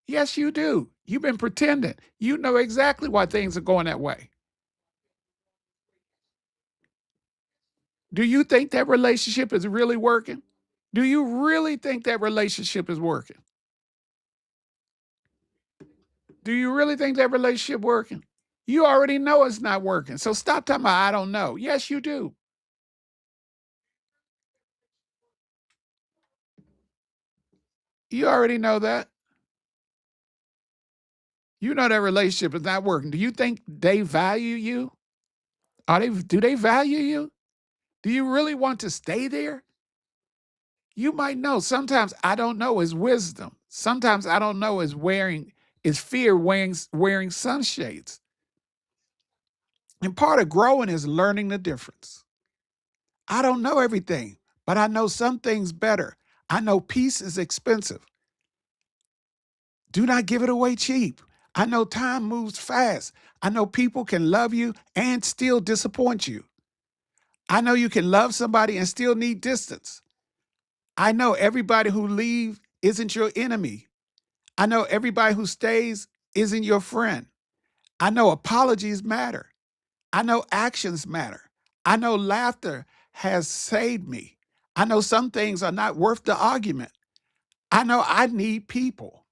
Yes, you do. You've been pretending. You know exactly why things are going that way. Do you think that relationship is really working? Do you really think that relationship is working? Do you really think that relationship working? You already know it's not working. So stop talking about I don't know. Yes, you do. You already know that. You know that relationship is not working. Do you think they value you? Do they value you? Do you really want to stay there? You might know. Sometimes I don't know is wisdom. Sometimes I don't know is fear wearing sunshades. And part of growing is learning the difference. I don't know everything, but I know some things better. I know peace is expensive. Do not give it away cheap. I know time moves fast. I know people can love you and still disappoint you. I know you can love somebody and still need distance. I know everybody who leaves isn't your enemy. I know everybody who stays isn't your friend. I know apologies matter. I know actions matter. I know laughter has saved me. I know some things are not worth the argument. I know I need people.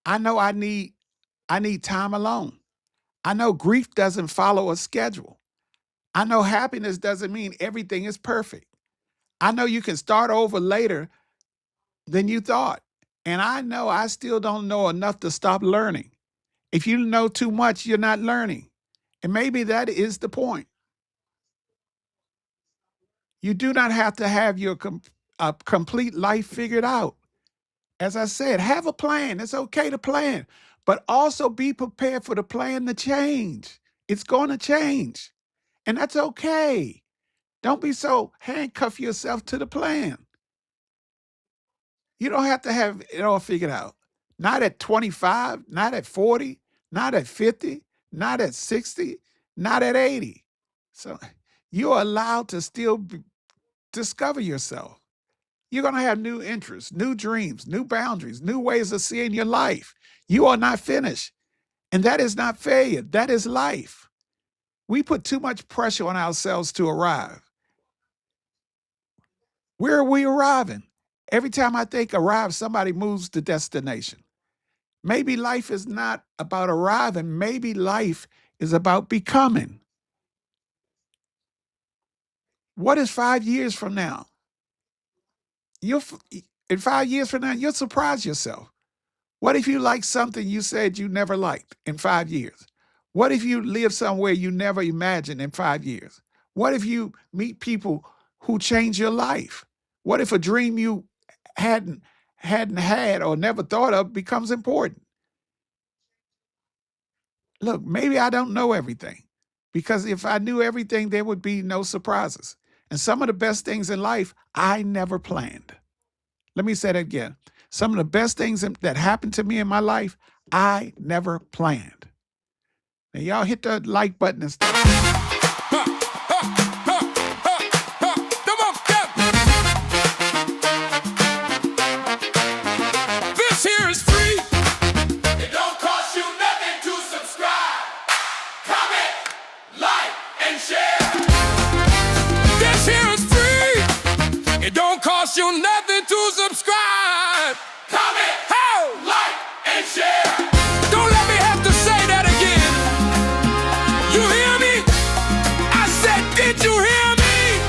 I know I need time alone. I know grief doesn't follow a schedule. I know happiness doesn't mean everything is perfect. I know you can start over later than you thought. And I know I still don't know enough to stop learning. If you know too much, you're not learning. And maybe that is the point. You do not have to have your complete life figured out. As I said, have a plan. It's okay to plan, but also be prepared for the plan to change. It's going to change, and that's okay. Don't be so handcuff yourself to the plan. You don't have to have it all figured out. Not at 25, not at 40, not at 50, not at 60, not at 80. So you're allowed to still discover yourself. You're going to have new interests, new dreams, new boundaries, new ways of seeing your life. You are not finished. And that is not failure. That is life. We put too much pressure on ourselves to arrive. Where are we arriving? Every time I think arrive, somebody moves the destination. Maybe life is not about arriving. Maybe life is about becoming. What is 5 years from now? In 5 years from now, you'll surprise yourself. What if you like something you said you never liked in 5 years? What if you live somewhere you never imagined in 5 years? What if you meet people who change your life? What if a dream you hadn't had or never thought of becomes important? Look, maybe I don't know everything, because if I knew everything, there would be no surprises. And some of the best things in life, I never planned. Let me say that again. Some of the best things that happened to me in my life, I never planned. Now, y'all hit the like button and stuff. This here is free. It don't cost you nothing to subscribe, comment, like, and share. This here is free. It don't cost you nothing to subscribe, comment, like, and share. Don't let me have to say that again. You hear me? I said, did you hear me?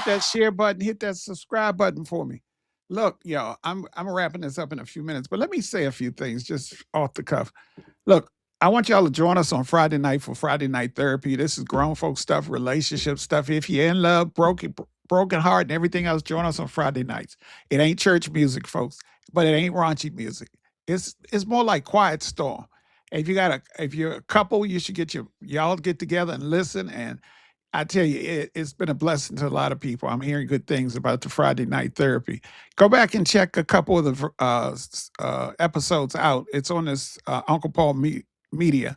That share button, hit that subscribe button for me. Look, y'all, I'm wrapping this up in a few minutes, but let me say a few things just off the cuff. Look, I want y'all to join us on Friday night for Friday Night Therapy. This is grown folk stuff, relationship stuff. If you're in love, broken heart, and everything else, join us on Friday nights. It ain't church music, folks, but it ain't raunchy music. It's more like Quiet Storm. If you're a couple, you should y'all get together and listen. And I tell you, it's been a blessing to a lot of people. I'm hearing good things about the Friday Night Therapy. Go back and check a couple of the episodes out. It's on this Uncle Paul Media.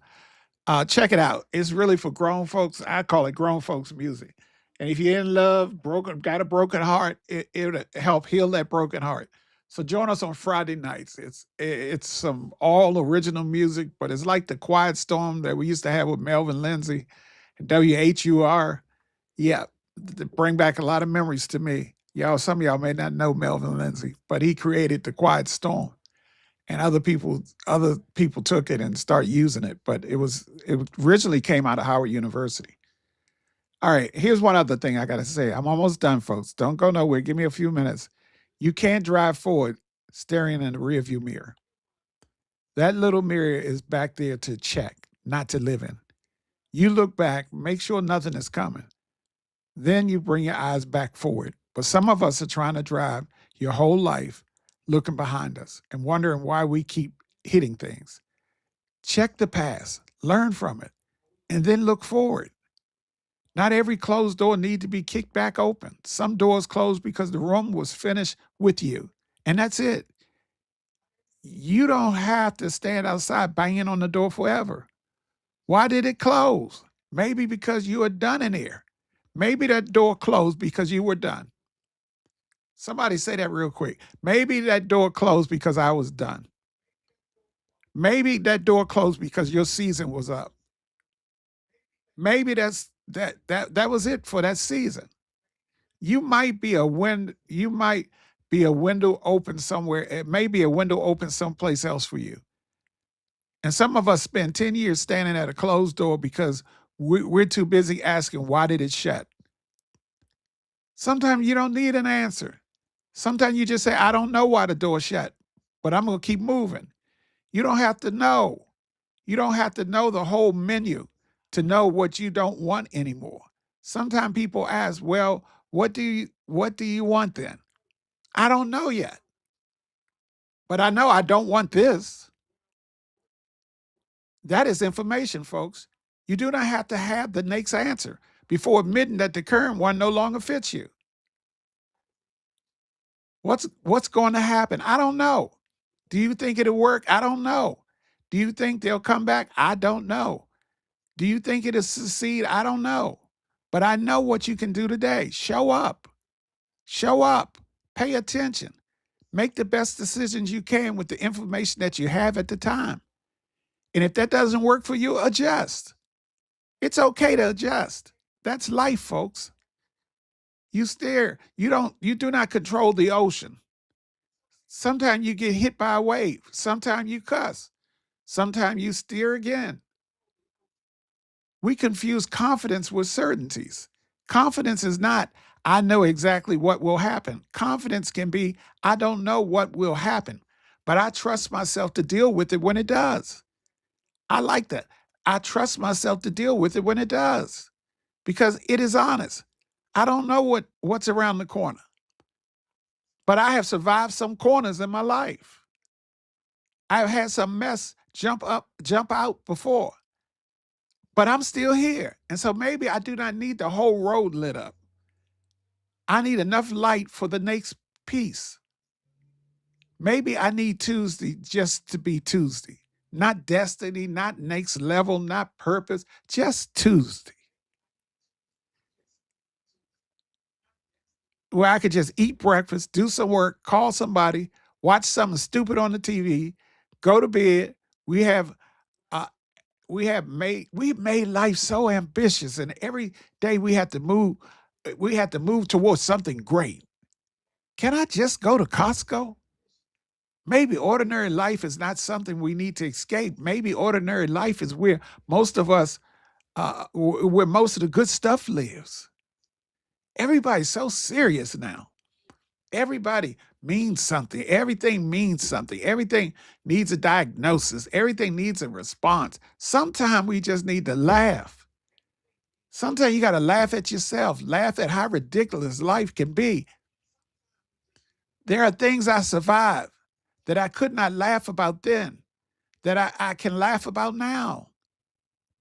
Check it out. It's really for grown folks. I call it grown folks music. And if you're in love, got a broken heart, it'll help heal that broken heart. So join us on Friday nights. It's some all original music, but it's like the Quiet Storm that we used to have with Melvin Lindsay and WHUR. Yeah, bring back a lot of memories to me. Some of y'all may not know Melvin Lindsay, but he created the Quiet Storm. And other people took it and started using it, but it originally came out of Howard University. All right, here's one other thing I got to say. I'm almost done, folks. Don't go nowhere. Give me a few minutes. You can't drive forward staring in the rearview mirror. That little mirror is back there to check, not to live in. You look back, make sure nothing is coming. Then you bring your eyes back forward. But some of us are trying to drive your whole life looking behind us and wondering why we keep hitting things. Check the past, learn from it, and then look forward. Not every closed door needs to be kicked back open. Some doors close because the room was finished with you, and that's it. You don't have to stand outside banging on the door forever. Why did it close? Maybe because you were done in here. Maybe that door closed because you were done. Somebody say that real quick. Maybe that door closed because I was done. Maybe that door closed because your season was up. Maybe that was it for that season. You might be a window open somewhere. It may be a window open someplace else for you. And some of us spend 10 years standing at a closed door because we're too busy asking, why did it shut? Sometimes you don't need an answer. Sometimes you just say, I don't know why the door shut, but I'm going to keep moving. You don't have to know. You don't have to know the whole menu to know what you don't want anymore. Sometimes people ask, well, what do you want then? I don't know yet. But I know I don't want this. That is information, folks. You do not have to have the next answer before admitting that the current one no longer fits you. What's going to happen? I don't know. Do you think it'll work? I don't know. Do you think they'll come back? I don't know. Do you think it'll succeed? I don't know. But I know what you can do today. Show up. Show up. Pay attention. Make the best decisions you can with the information that you have at the time. And if that doesn't work for you, adjust. It's okay to adjust. That's life, folks. You steer. You do not control the ocean. Sometimes you get hit by a wave. Sometimes you cuss. Sometimes you steer again. We confuse confidence with certainties. Confidence is not, I know exactly what will happen. Confidence can be, I don't know what will happen, but I trust myself to deal with it when it does. I like that. I trust myself to deal with it when it does because it is honest. I don't know what's around the corner, but I have survived some corners in my life. I've had some mess jump out before, but I'm still here. And so maybe I do not need the whole road lit up. I need enough light for the next piece. Maybe I need Tuesday just to be Tuesday, not destiny, not next level, not purpose, just Tuesday. Where I could just eat breakfast, do some work, call somebody, watch something stupid on the TV, go to bed. We've made life so ambitious, and every day we have to move towards something great. Can I just go to Costco? Maybe ordinary life is not something we need to escape. Maybe ordinary life is where most of us, where most of the good stuff lives. Everybody's so serious now. Everybody means something. Everything means something. Everything needs a diagnosis. Everything needs a response. Sometimes we just need to laugh. Sometimes you got to laugh at yourself, laugh at how ridiculous life can be. There are things I survived that I could not laugh about then, that I can laugh about now.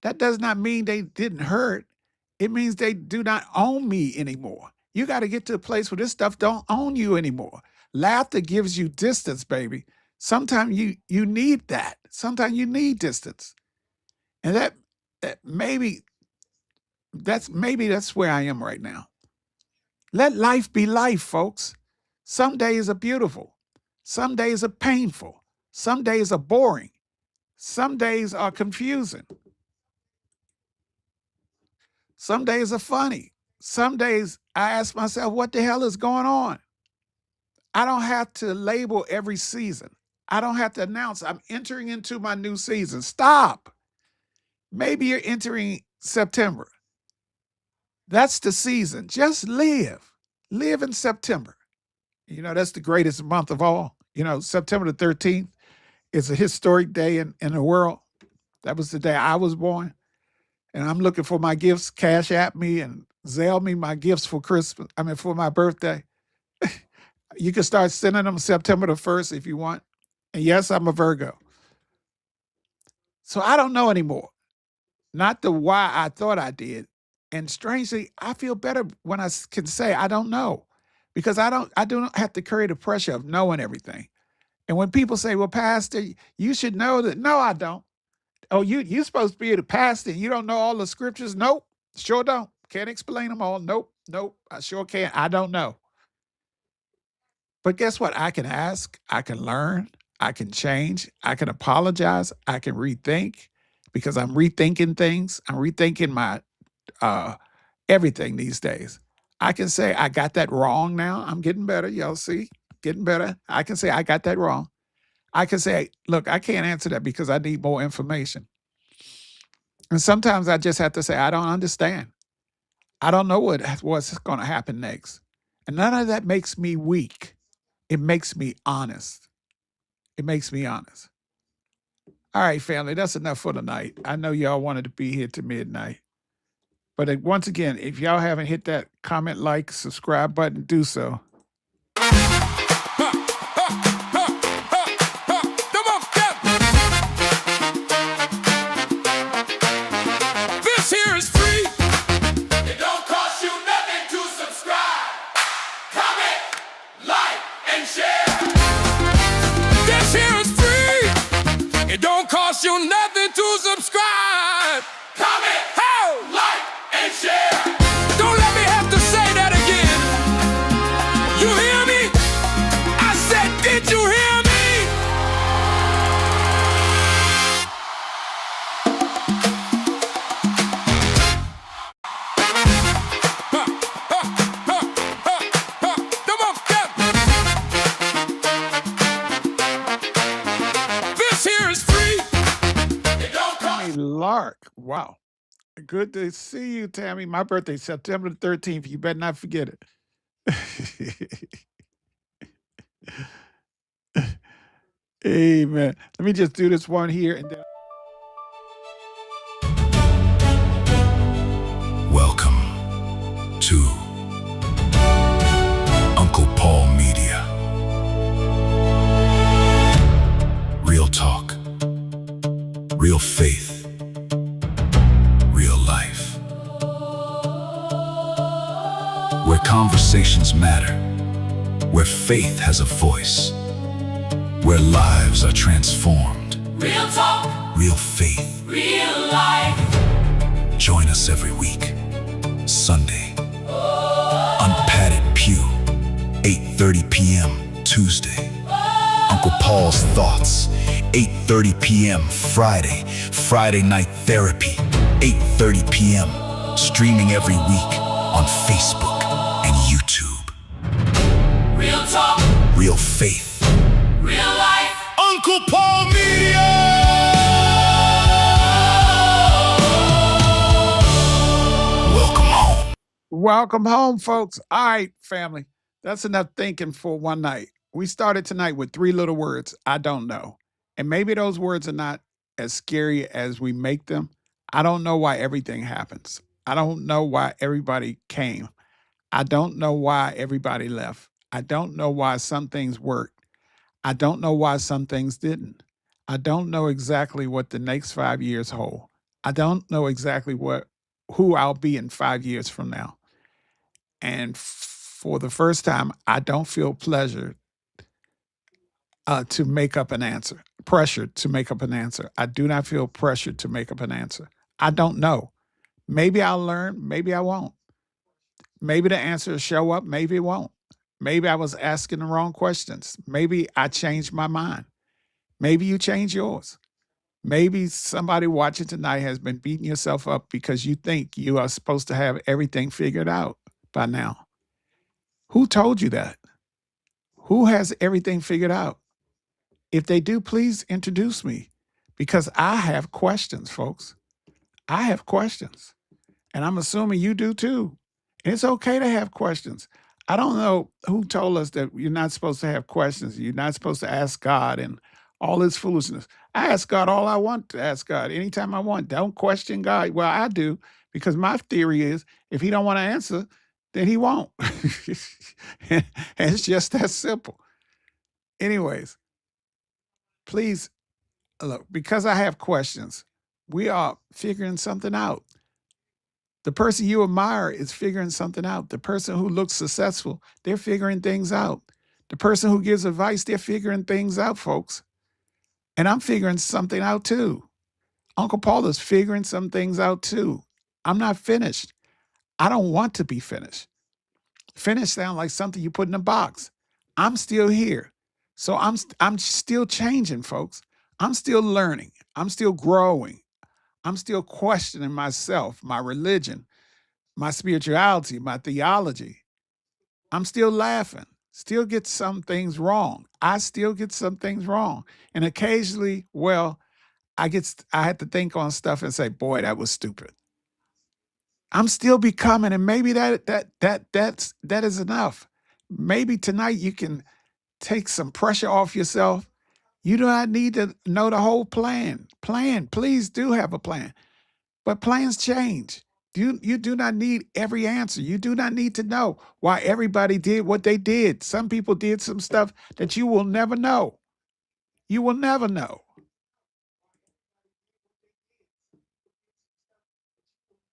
That does not mean they didn't hurt. It means they do not own me anymore. You got to get to a place where this stuff don't own you anymore. Laughter gives you distance, baby. Sometimes you need that. Sometimes you need distance. And that maybe that's where I am right now. Let life be life, folks. Some days are beautiful. Some days are painful. Some days are boring. Some days are confusing. Some days are funny. Some days I ask myself, what the hell is going on? I don't have to label every season. I don't have to announce I'm entering into my new season. Stop. Maybe you're entering September. That's the season. Just live. Live in September. You know, that's the greatest month of all. You know, September the 13th is a historic day in the world. That was the day I was born. And I'm looking for my gifts. Cash App me and Zelle me my gifts for for my birthday. You can start sending them September the 1st if you want. And yes, I'm a Virgo. So I don't know anymore. Not the why I thought I did. And strangely, I feel better when I can say I don't know. Because I don't have to carry the pressure of knowing everything. And when people say, well, Pastor, you should know that. No, I don't. Oh, you're supposed to be the pastor and you don't know all the scriptures? Nope, sure don't. Can't explain them all. Nope, I sure can't. I don't know. But guess what? I can ask, I can learn, I can change, I can apologize, I can rethink because I'm rethinking things. I'm rethinking my everything these days. I can say I got that wrong now. I'm getting better. Y'all see? Getting better. I can say I got that wrong. I can say, look, I can't answer that because I need more information. And sometimes I just have to say, I don't understand. I don't know what's going to happen next. And none of that makes me weak. It makes me honest. It makes me honest. All right, family, that's enough for tonight. I know y'all wanted to be here to midnight. But once again, if y'all haven't hit that comment, like, subscribe button, do so. This here is free. It don't cost you nothing to subscribe, comment, like, and share. This here is free. It don't cost you nothing to subscribe, comment, like, and share. Wow. Good to see you, Tammy. My birthday's September the 13th. You better not forget it. Amen. Let me just do this one here and then. Welcome to Uncle Paul Media. Real talk, real faith, real life. Where conversations matter, where faith has a voice, where lives are transformed. Real talk, Real faith. real life. Join us every week. Sunday, Unpadded Pew, 8:30 p.m. Tuesday. Uncle Paul's Thoughts, 8:30 p.m. Friday. Friday Night Therapy, 8:30 p.m. Streaming every week on Facebook and YouTube. Real talk, Real faith. real life. Uncle Paul Media! Welcome home. Welcome home, folks. All right, family. That's enough thinking for one night. We started tonight with 3 little words, I don't know. And maybe those words are not as scary as we make them. I don't know why everything happens. I don't know why everybody came. I don't know why everybody left. I don't know why some things worked. I don't know why some things didn't. I don't know exactly what the next 5 years hold. I don't know exactly who I'll be in 5 years from now. And for the first time, I don't feel pleasure to make up an answer, pressure to make up an answer. I do not feel pressure to make up an answer. I don't know. Maybe I'll learn, maybe I won't. Maybe the answer will show up, maybe it won't. Maybe I was asking the wrong questions. Maybe I changed my mind. Maybe you change yours. Maybe somebody watching tonight has been beating yourself up because you think you are supposed to have everything figured out by now. Who told you that? Who has everything figured out? If they do, please introduce me because I have questions, folks. I have questions. And I'm assuming you do too. And it's okay to have questions. I don't know who told us that you're not supposed to have questions. You're not supposed to ask God and all this foolishness. I ask God all I want to ask God anytime I want. Don't question God. Well, I do because my theory is if he don't want to answer, then he won't. And it's just that simple. Anyways, please look, because I have questions, we are figuring something out. The person you admire is figuring something out. The person who looks successful, they're figuring things out. The person who gives advice, they're figuring things out, folks. And I'm figuring something out too. Uncle Paul is figuring some things out too. I'm not finished. I don't want to be finished. Finished sounds like something you put in a box. I'm still here. So I'm still changing, folks. I'm still learning. I'm still growing. I'm still questioning myself, my religion, my spirituality, my theology. I'm still laughing. Still get some things wrong. I still get some things wrong. And occasionally, well, I had to think on stuff and say, boy, that was stupid. I'm still becoming, and maybe that is enough. Maybe tonight you can take some pressure off yourself. You do not need to know the whole plan. Please do have a plan. But plans change. You do not need every answer. You do not need to know why everybody did what they did. Some people did some stuff that you will never know. You will never know.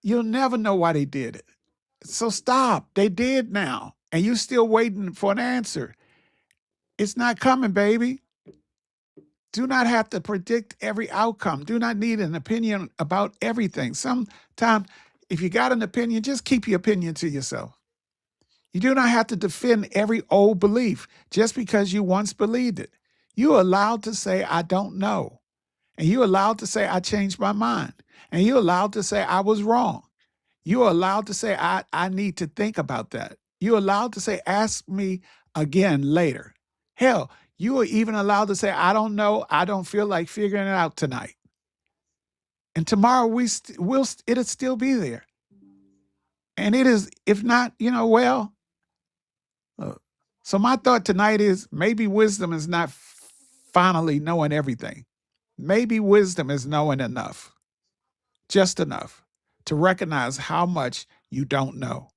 You'll never know why they did it. So stop. They did now. And you're still waiting for an answer. It's not coming, baby. Do not have to predict every outcome. Do not need an opinion about everything. Sometimes, if you got an opinion, just keep your opinion to yourself. You do not have to defend every old belief just because you once believed it. You're allowed to say, I don't know. And you're allowed to say, I changed my mind. And you're allowed to say, I was wrong. You're allowed to say, I need to think about that. You're allowed to say, ask me again later. Hell, you are even allowed to say, I don't know. I don't feel like figuring it out tonight. And tomorrow it'll still be there. And it is, if not, so my thought tonight is maybe wisdom is not finally knowing everything. Maybe wisdom is knowing enough, just enough to recognize how much you don't know.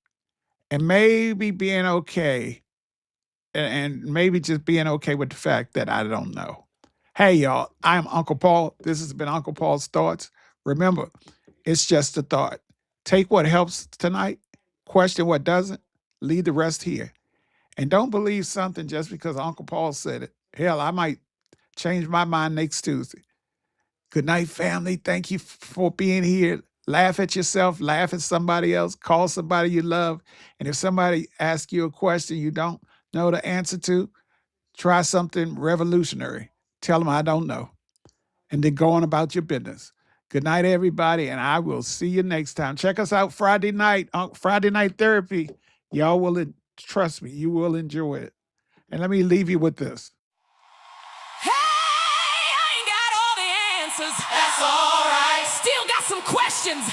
And maybe being okay, and maybe just being okay with the fact that I don't know. Hey, y'all, I'm Uncle Paul. This has been Uncle Paul's Thoughts. Remember, it's just a thought. Take what helps tonight, question what doesn't, leave the rest here. And don't believe something just because Uncle Paul said it. Hell, I might change my mind next Tuesday. Good night, family. Thank you for being here. Laugh at yourself, laugh at somebody else, call somebody you love. And if somebody asks you a question you don't know the answer to, try something revolutionary. Tell them I don't know. And then go on about your business. Good night, everybody, and I will see you next time. Check us out Friday night, Friday Night Therapy. Y'all will, trust me, you will enjoy it. And let me leave you with this. Hey, I ain't got all the answers. That's all right. Still got some questions.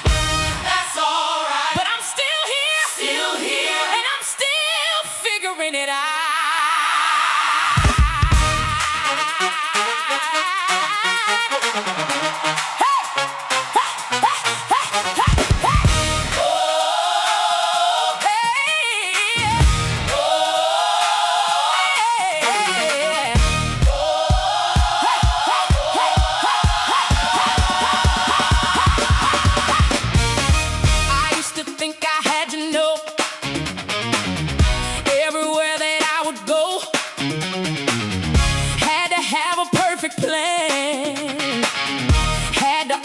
That's all right. But I'm still here. Still here. And I'm still figuring it out.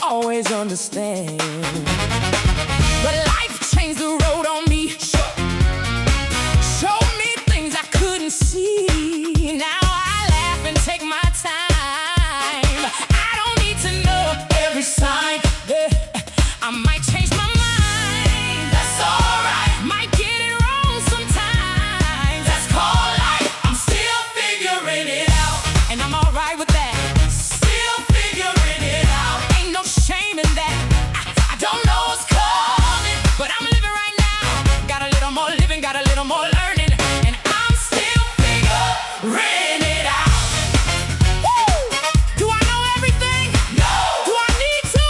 Always understand, but life changed the road on me. Showed me things I couldn't see. Now I laugh and take my time. I don't need to know every sign. I might change my mind. That's alright. Might get it wrong sometimes. That's called life. I'm still figuring it out, and I'm alright with that. Still figuring it out. Ain't no shame in that. I don't know what's coming, but I'm living right now. Got a little more living, got a little more learning, and I'm still figuring it out. Woo! Do I know everything? No. Do I need to?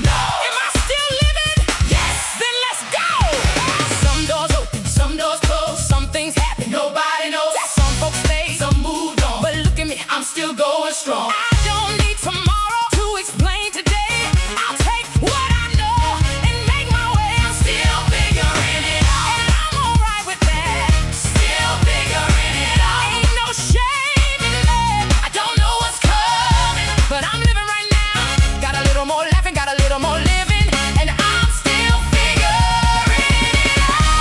No. Am I still living? Yes. Then let's go. Some doors open, some doors close, some things happen, nobody knows. Some folks stay, some moved on, but look at me, I'm still going strong. I don't need tomorrow to explain today. I'll take what I know and make my way. I'm still figuring it out, and I'm alright with that. Still figuring it out. Ain't no shame in that. I don't know what's coming, but I'm living right now. Got a little more laughing, got a little more living, and I'm still figuring it out.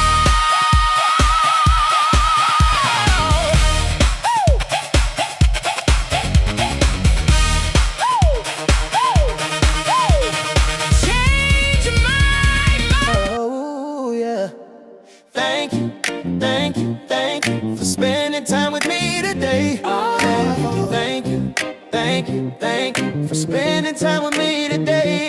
Change my mind. Oh, yeah. Thank you, thank you, thank you for spending time with me today. Thank you, thank you, thank you, thank you for spending time with me today.